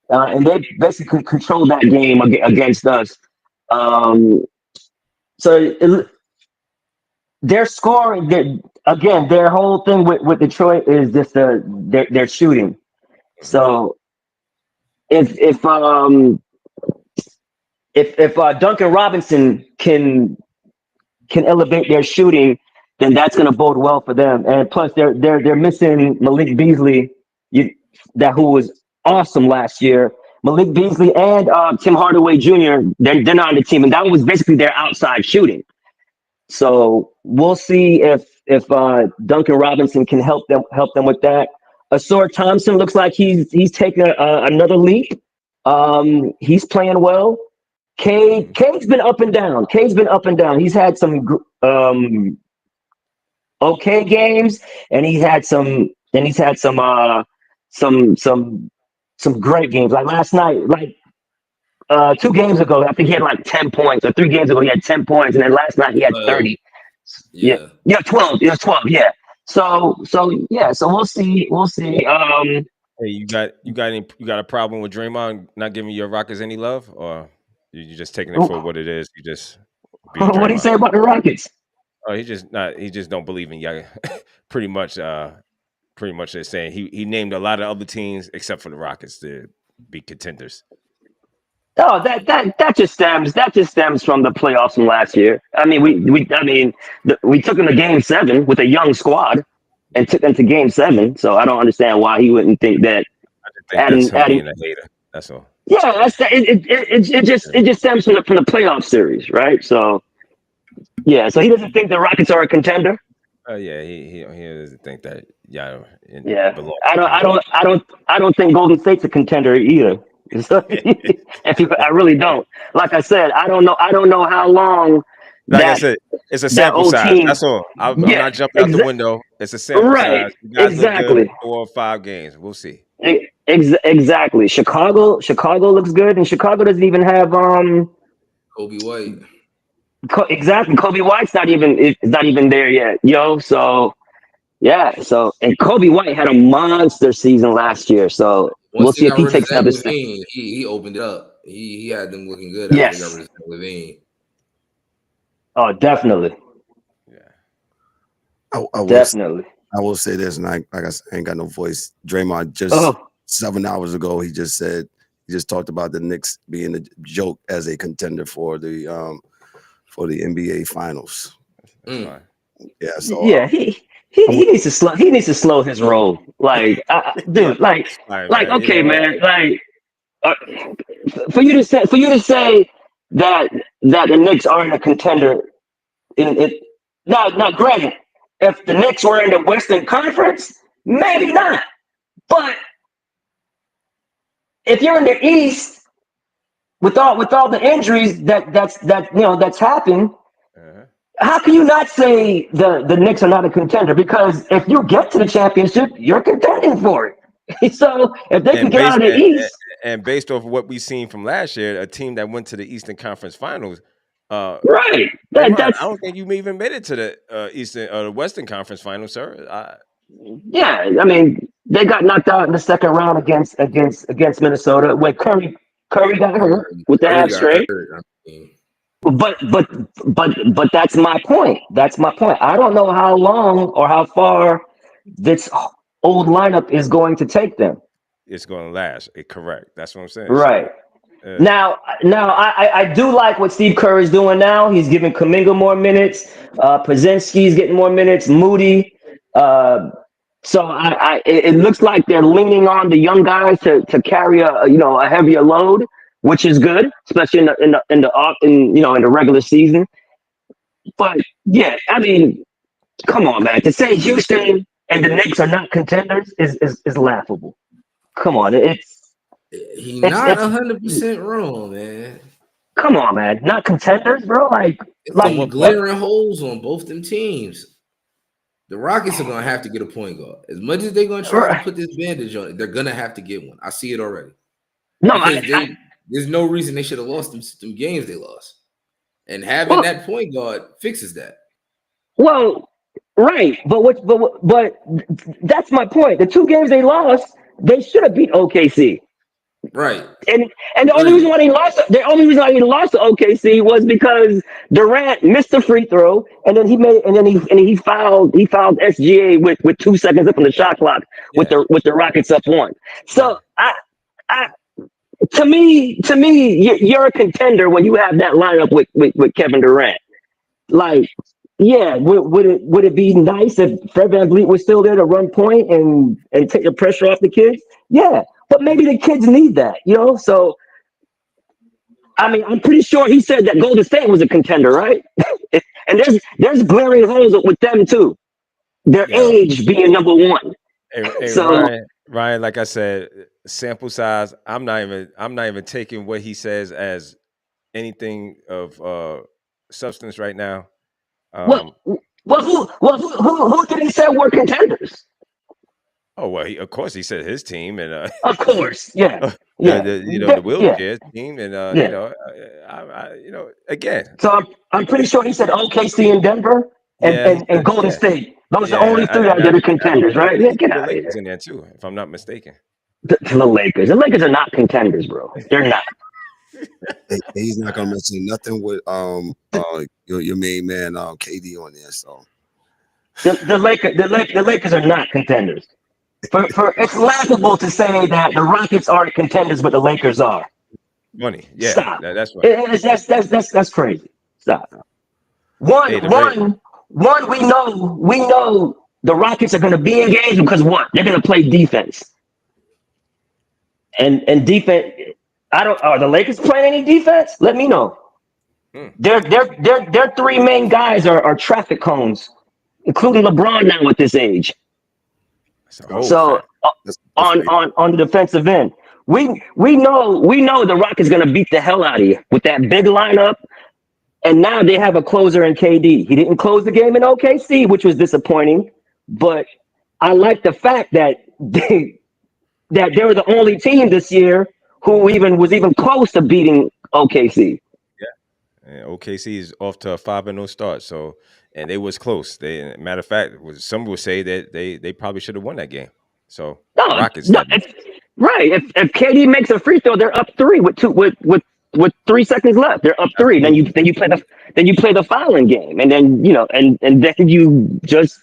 and they basically controlled that game against us. They're scoring. Their whole thing with Detroit is just their shooting. So if Duncan Robinson can elevate their shooting, then that's going to bode well for them. And plus, they're missing Malik Beasley, who was awesome last year. Malik Beasley and Tim Hardaway Jr. They're not on the team, and that was basically their outside shooting. So we'll see if Duncan Robinson can help them with that. Asor Thompson looks like he's taking another leap. He's playing well. Cade's been up and down. He's had some okay games, and he's had some great games. Like last night, 2 games ago, I think he had like 10 points, or 3 games ago he had 10 points, and then last night he had 30. 12. It was 12. Yeah. So we'll see. Hey, you got a problem with Draymond not giving your Rockets any love, or you just taking it for what it is? You just what do you say about the Rockets? Oh, he just don't believe in y'all. Pretty much, pretty much they're saying he named a lot of other teams except for the Rockets to be contenders. Oh, that just stems from the playoffs from last year. I mean, we took them to Game 7 with a young squad and took them to Game 7. So I don't understand why he wouldn't think that. I think that's him being a hater. That's all. Yeah, it just stems from the playoff series, right? So yeah, so he doesn't think the Rockets are a contender. Yeah, he doesn't think that. Yeah, I don't think Golden State's a contender either. I really don't. Like I said, I don't know how long. Like I said, it's a sample size. Team, that's all. I'm not jumping out the window. It's a sample size. You guys exactly. Look good 4 or 5 games. We'll see. Exactly. Chicago looks good, and Chicago doesn't even have Kobe White. Exactly. Kobe White's not even there yet, yo. So yeah. So and Kobe White had a monster season last year. So we'll see if he takes another step. He opened it up. He had them looking good. Yes. After they got rid of Levine. Oh, definitely. Yeah. I will say this, and like I said, I ain't got no voice. Draymond just 7 hours ago, he just talked about the Knicks being a joke as a contender for the NBA Finals. Mm. Yeah. So he needs to slow his roll. Like, dude, okay, man. Like, for you to say that the Knicks aren't a contender now granted, if the Knicks were in the Western Conference, maybe not. But if you're in the East with all the injuries that's happened, how can you not say the Knicks are not a contender? Because if you get to the championship, you're contending for it. So if they can get out of the East, and based off of what we've seen from last year, a team that went to the Eastern Conference Finals, right? I don't think you even made it to the Eastern or the Western Conference Finals, sir. Yeah, I mean they got knocked out in the second round against Minnesota when Curry got hurt with the hamstring. But that's my point. I don't know how long or how far this old lineup is going to take them. It's going to last. Correct. That's what I'm saying. Right. So, now, I do like what Steve Kerr is doing now. He's giving Kuminga more minutes. Pozinski's getting more minutes. Moody. So it looks like they're leaning on the young guys to carry a heavier load, which is good, especially in the regular season. But yeah, I mean, come on, man. To say Houston and the Knicks are not contenders is laughable. Come on, he's not 100% wrong, man. Come on, man. Not contenders, bro. Like glaring holes on both them teams. The Rockets are gonna have to get a point guard. As much as they're gonna try to put this bandage on it, they're gonna have to get one. I see it already. No, there's no reason they should have lost them games they lost. And having that point guard fixes that. Well, right, but that's my point. The 2 games they lost, they should have beat OKC. Right. And the only reason why they lost to OKC was because Durant missed the free throw, and then he fouled SGA with 2 seconds up on the shot clock with the Rockets up 1. So to me, you're a contender when you have that lineup with Kevin Durant. Like, yeah, would it be nice if Fred VanVleet was still there to run point and take the pressure off the kids? Yeah, but maybe the kids need that, So, I mean, I'm pretty sure he said that Golden State was a contender, right? And there's glaring holes with them too. Their age being number 1. Hey, so Ryan, like I said, sample size. I'm not even taking what he says as anything of substance right now. Who did he say were contenders? Oh well, of course he said his team, and of course, yeah. The wheelchair team, and again. So I'm pretty sure he said OKC and Denver and Golden State. Those are the only 3 that are contenders, right? Yeah, get out of here. In there too, if I'm not mistaken. The Lakers are not contenders, bro. They're not. He's not gonna mention nothing with your main man KD on there. So the Lakers are not contenders. It's laughable to say that the Rockets aren't contenders, but the Lakers are. Money, yeah, Stop. that's right. That's crazy. Stop. One, Hey, one, one. We know the Rockets are going to be engaged because what? They're going to play defense. And defense. Are the Lakers playing any defense? Let me know. Their three main guys are traffic cones, including LeBron now at this age. So on the defensive end, we know the Rockets going to beat the hell out of you with that big lineup. And now they have a closer in KD. He didn't close the game in OKC, which was disappointing. But I like the fact that they were the only team this year who was even close to beating OKC. Yeah, and OKC is off to a 5-0 start. So, and they was close. Matter of fact, some would say that they probably should have won that game. So Rockets. Right. If KD makes a free throw, they're up 3 with 3 seconds left. They're up 3. Then you play the fouling game, and then and then you just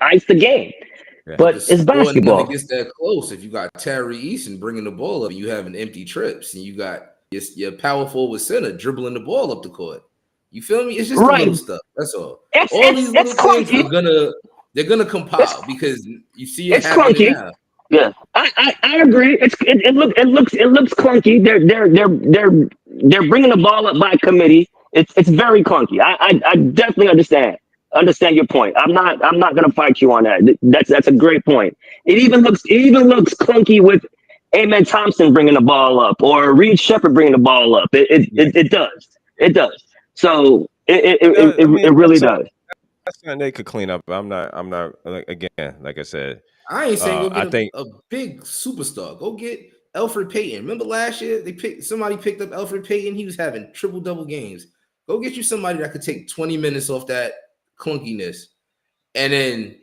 ice the game. Yeah. But it's basketball. It gets that close if you got Terry Easton bringing the ball up, and you having empty trips, and you got your power forward center dribbling the ball up the court. You feel me? It's just the little stuff. That's all. All these little things they're gonna compile because you see it happening now. Yeah, I agree. It looks clunky. They're bringing the ball up by committee. It's very clunky. I definitely understand your point. I'm not gonna fight you on that. That's a great point. It even looks clunky with Amen Thompson bringing the ball up or Reed Shepherd bringing the ball up. It does. So it really does. That's something they could clean up. I'm not again, like I said. I ain't saying go get a big superstar. Go get Elfrid Payton. Remember last year somebody picked up Elfrid Payton. He was having triple-double games. Go get you somebody that could take 20 minutes off that clunkiness, and then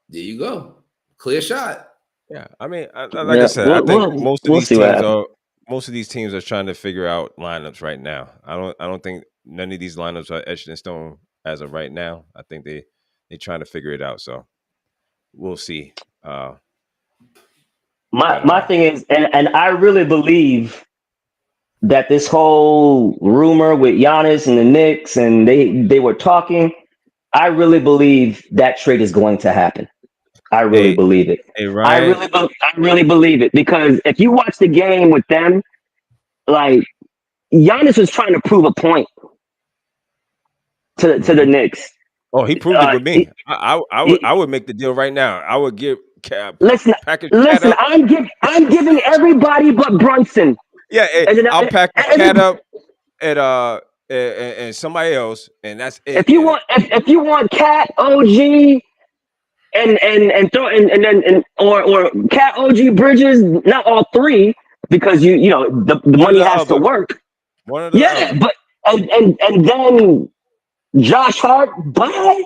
there you go, clear shot. Yeah, I mean, I said, I think most of these teams are trying to figure out lineups right now. I don't think none of these lineups are etched in stone as of right now. I think they're trying to figure it out. So. We'll see. My thing is, and I really believe that this whole rumor with Giannis and the Knicks, and they were talking. I really believe that trade is going to happen. I really believe it. Hey, Ryan. I really believe it because if you watch the game with them, like Giannis was trying to prove a point to the Knicks. Oh, he proved it with me. I would make the deal right now. I would give Cap. Listen. I'm giving everybody but Brunson. Yeah, I'll pack the Cat up and somebody else, and that's it. If you want Cat, OG, and throw or Cat, OG, Bridges, not all 3 because the money has to work. One of the other. But and then. Josh Hart, bye.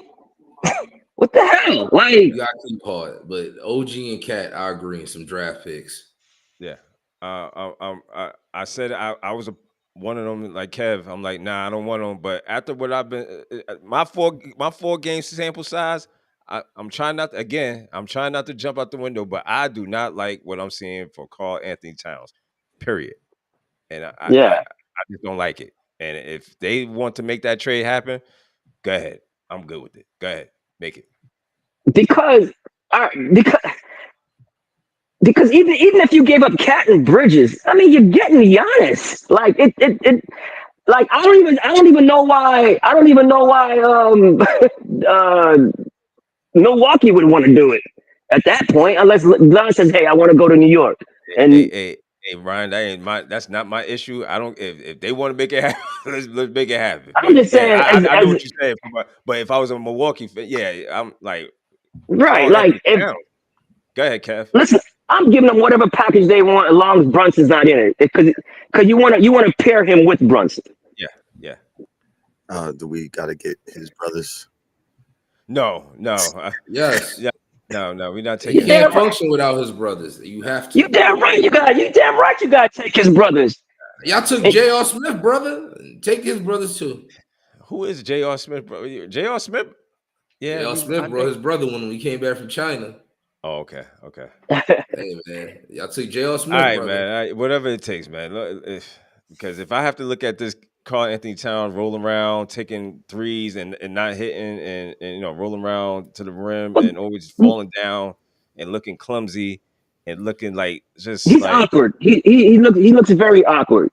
What the hell? Like you got to keep hard, but OG and Cat, I agree, some draft picks. Yeah, I said I was one of them. Like Kev, I'm like, nah, I don't want them. But after what I've been, my four game sample size, I'm trying not to jump out the window, but I do not like what I'm seeing for Karl-Anthony Towns. Period. And I just don't like it. And if they want to make that trade happen, go ahead. I'm good with it. Go ahead, make it. Because even if you gave up Cat and Bridges, I mean, you're getting Giannis. Like it. Like I don't even know why. Milwaukee would want to do it at that point, unless LeBron says, "Hey, I want to go to New York." And Hey Ryan, that's not my issue. I don't. If they want to make it happen, let's make it happen. I'm just saying. I know what you're saying, but if I was a Milwaukee fan, I'm like, right. Like go ahead, Kev. Listen, I'm giving them whatever package they want as long as Brunson's not in it, because you want to pair him with Brunson. Yeah. Do we got to get his brothers? No. Yes. Yeah. No, we're not taking. He can't function without his brothers. You have to. You damn right. You got to take his brothers. Y'all took J.R. Smith, brother. Take his brothers too. Who is J.R. Smith, bro? J.R. Smith? Yeah, J.R. Smith, bro. His brother when we came back from China. Oh, okay. Hey man, y'all took J.R. Smith, All right, brother. man. All right, whatever it takes, man. Because if I have to look at this Karl-Anthony Towns rolling around, taking threes and not hitting, and rolling around to the rim and always falling down and looking clumsy and looking like he's awkward. He looks very awkward.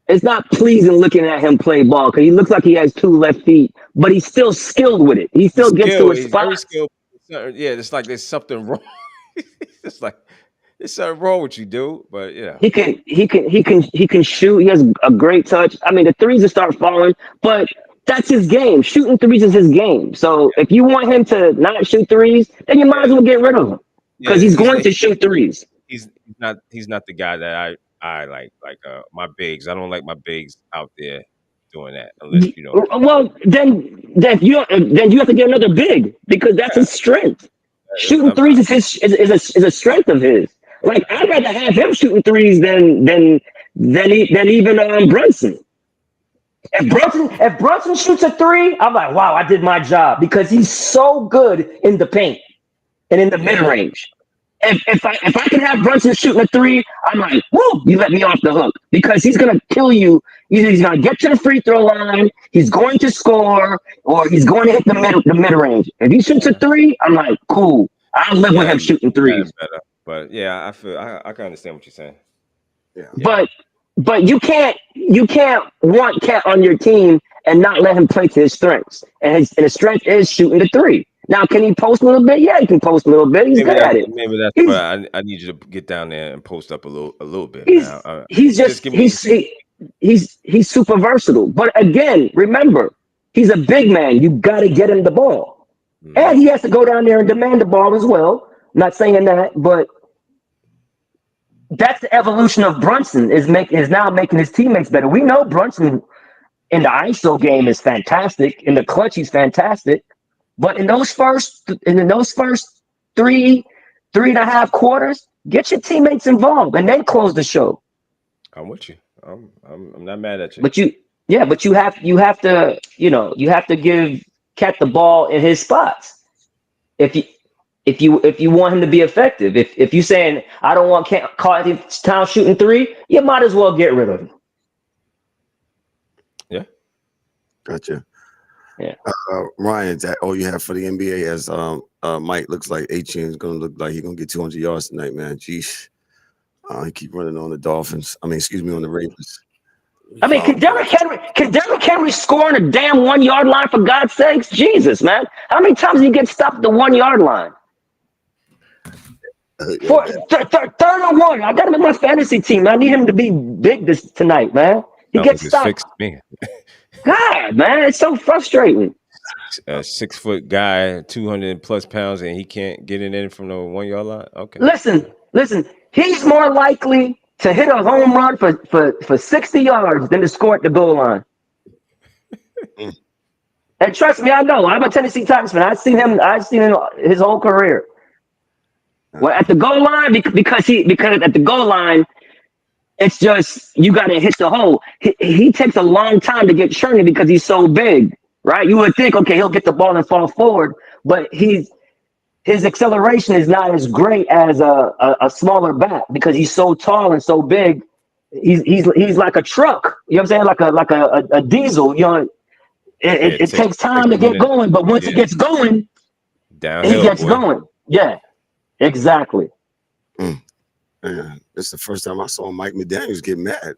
It's not pleasing looking at him play ball because he looks like he has two left feet, but he's still skilled with it. He still gets to his He's spot. very skilled. Yeah, it's like there's something wrong. It's like there's something wrong with you, dude. But yeah, he can shoot. He has a great touch. I mean, the threes will start falling, but that's his game. Shooting threes is his game. So if you want him to not shoot threes, then you might as well get rid of him because he's going to shoot threes. He's not the guy that I like my bigs. I don't like my bigs out there doing that unless Well, then you have to get another big because that's his strength. Shooting threes is a strength of his. Like I'd rather have him shooting threes than even Brunson. If Brunson shoots a three, I'm like, wow, I did my job because he's so good in the paint and in the mid range. If I can have Brunson shooting a three, I'm like, whoa, you let me off the hook because he's gonna kill you. He's gonna get to the free throw line. He's going to score, or he's going to hit the mid range. If he shoots a three, I'm like, cool. I'll live with him shooting threes. But yeah, I can understand what you're saying. Yeah. But you can't want Cat on your team and not let him play to his strengths. And his strength is shooting the three. Now, can he post a little bit? Yeah, he can post a little bit. He's good at it. Maybe that's why I need you to get down there and post up a little bit. He's super versatile. But again, remember, he's a big man. You got to get him the ball. And he has to go down there and demand the ball as well. Not saying that, but that's the evolution of Brunson is now making his teammates better. We know Brunson in the ISO game is fantastic. In the clutch, he's fantastic. But in those first 3.5 quarters, get your teammates involved and then close the show. I'm with you. I'm not mad at you. But you have to give Cat the ball in his spots. If you want him to be effective, if you're saying I don't want Karl-Anthony Towns shooting three, you might as well get rid of him. Yeah, gotcha. Yeah, Ryan, is that all you have for the NBA? As Mike looks like Ayton is going to look like he's going to get 200 yards tonight, man. Jeez, he keep running on the Dolphins. On the Ravens. I mean, can Derrick Henry score on a damn 1 yard line for God's sakes? Jesus, man, how many times did he get stopped at the 1 yard line? For third and one, I got him in my fantasy team. I need him to be big tonight, man. He gets stopped. God, man, it's so frustrating. A 6 foot guy, 200 plus pounds, and he can't get it in from the 1 yard line. Okay. Listen. He's more likely to hit a home run for 60 yards than to score at the goal line. And trust me, I know. I'm a Tennessee Titans fan. I've seen him his whole career. Well, at the goal line, because at the goal line, it's just you got to hit the hole. He takes a long time to get churning because he's so big, right? You would think, okay, he'll get the ball and fall forward, but his acceleration is not as great as a smaller back because he's so tall and so big. He's like a truck. You know what I'm saying? Like a diesel. You know, it takes time to get going, but once it gets going, downhill, he gets going. Yeah. Exactly. It's the first time I saw Mike McDaniels get mad.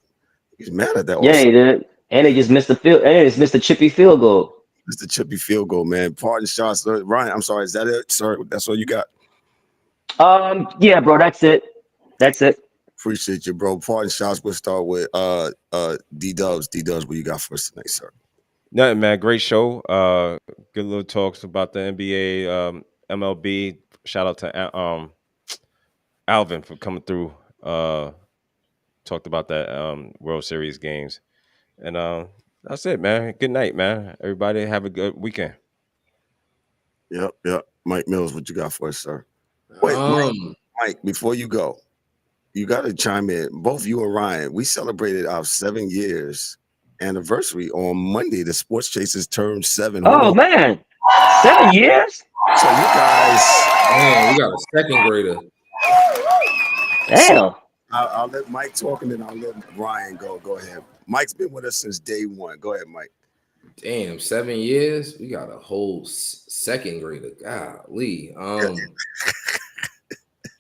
He's mad at that. Yeah, he did. And they just missed the chippy field goal. It's the chippy field goal, man. Pardon shots. Ryan, I'm sorry. Is that it? Sorry, that's all you got? Yeah, bro. That's it. Appreciate you, bro. Pardon shots. We'll start with D-Dubs. D-Dubs, what you got for us tonight, sir? Nothing, man. Great show. Good little talks about the NBA, MLB. Shout out to Alvin for coming through. Talked about that World Series games. And that's it, man. Good night, man. Everybody have a good weekend. Yep. Mike Mills, what you got for us, sir? Wait, Mike, before you go, you got to chime in. Both you and Ryan, we celebrated our 7 years anniversary on Monday. The Sports Chasers turned 7. Oh, man. 7 years? So you guys, man, we got a second grader. Damn. I'll let Mike talk and then I'll let Ryan go. Go ahead. Mike's been with us since day one. Go ahead, Mike. Damn, 7 years. We got a whole second grader. Golly.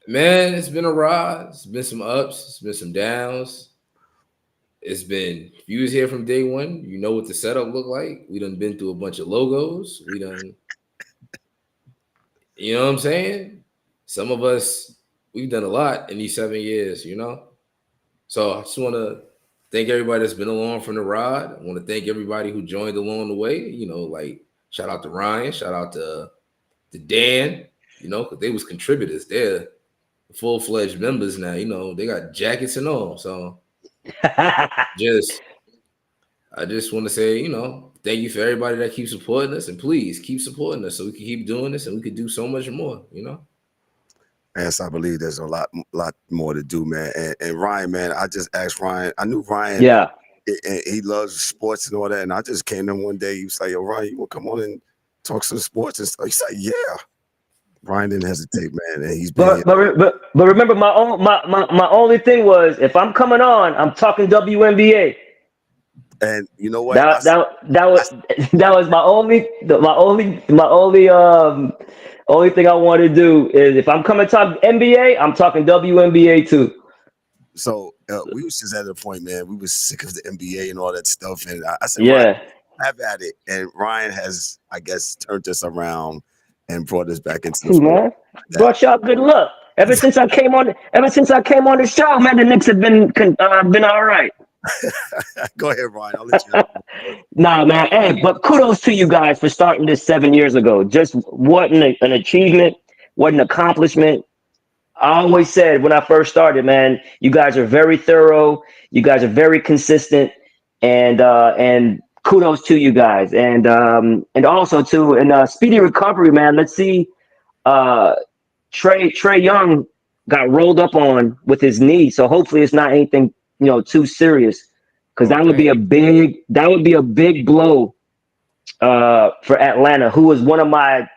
Man, it's been a ride. It's been some ups. It's been some downs. It's been, if you was here from day one, you know what the setup looked like. We done been through a bunch of logos. We done, you know what I'm saying? Some of us, we've done a lot in these 7 years, you know? So I just want to thank everybody that's been along from the ride. I want to thank everybody who joined along the way. You know, like shout out to Ryan, shout out to Dan, you know, because they was contributors. They're full-fledged members now, you know, they got jackets and all. So I just want to say, you know, thank you for everybody that keeps supporting us, and please keep supporting us so we can keep doing this and we can do so much more, you know. Yes, I believe there's a lot more to do, man. And Ryan, man, I just asked Ryan. I knew Ryan. Yeah. And he loves sports and all that. And I just came in one day. He was like, "Yo, Ryan, you want to come on and talk some sports and stuff?" He said, "Yeah." Ryan didn't hesitate, man. And he's been but remember, my only thing was, if I'm coming on, I'm talking WNBA. And you know what? That was my only thing I want to do is, if I'm coming to talk NBA, I'm talking WNBA too. So we was just at a point, man. We was sick of the NBA and all that stuff, and I said, "Yeah, Ryan, have at it." And Ryan has, I guess, turned us around and brought us back into the sport. Brought y'all good luck. Ever since I came on the show, man, the Knicks have been all right. Go ahead, Ryan. I'll let you know. Nah, man. Hey, but kudos to you guys for starting this 7 years ago. Just what an achievement, what an accomplishment. I always said when I first started, man, you guys are very thorough. You guys are very consistent, and kudos to you guys. And also to speedy recovery, man. Let's see. Trae Young got rolled up on with his knee, so hopefully it's not anything, you know, too serious, because that would be a big blow for Atlanta, who was one of my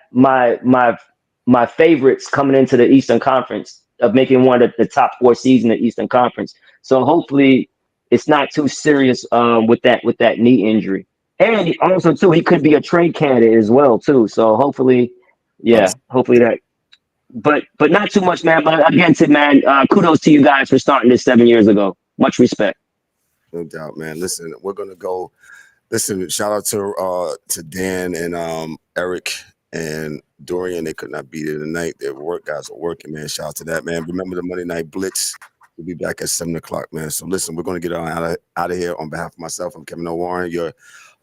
favorites coming into the Eastern Conference, of making one of the top 4 seeds in the Eastern Conference. So hopefully it's not too serious with that knee injury. And also too, he could be a trade candidate as well too. So hopefully that. But not too much, man. But again, man, kudos to you guys for starting this 7 years ago. Much respect. No doubt, man. Listen, we're gonna go. Listen, shout out to Dan and Eric and Dorian. They could not be there tonight. Their guys are working, man. Shout out to that, man. Remember the Monday Night Blitz. We'll be back at 7:00, man. So listen, we're gonna get out of here. On behalf of myself, I'm Kevin O. Warren, your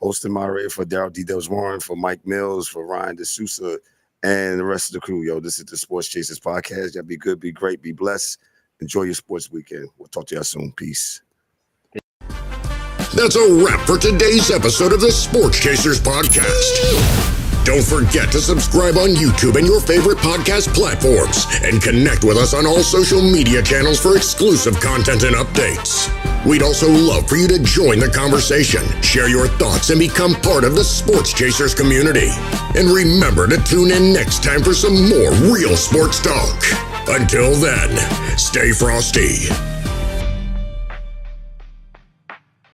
host and moderator, for Daryl D. Dubs Warren, for Mike Mills, for Ryan DeSouza, and the rest of the crew. Yo, this is the Sports Chasers podcast. Y'all be good, be great, be blessed. Enjoy your sports weekend. We'll talk to y'all soon. Peace. That's a wrap for today's episode of the Sports Chasers podcast. Don't forget to subscribe on YouTube and your favorite podcast platforms, and connect with us on all social media channels for exclusive content and updates. We'd also love for you to join the conversation, share your thoughts, and become part of the Sports Chasers community. And remember to tune in next time for some more real sports talk. Until then, stay frosty.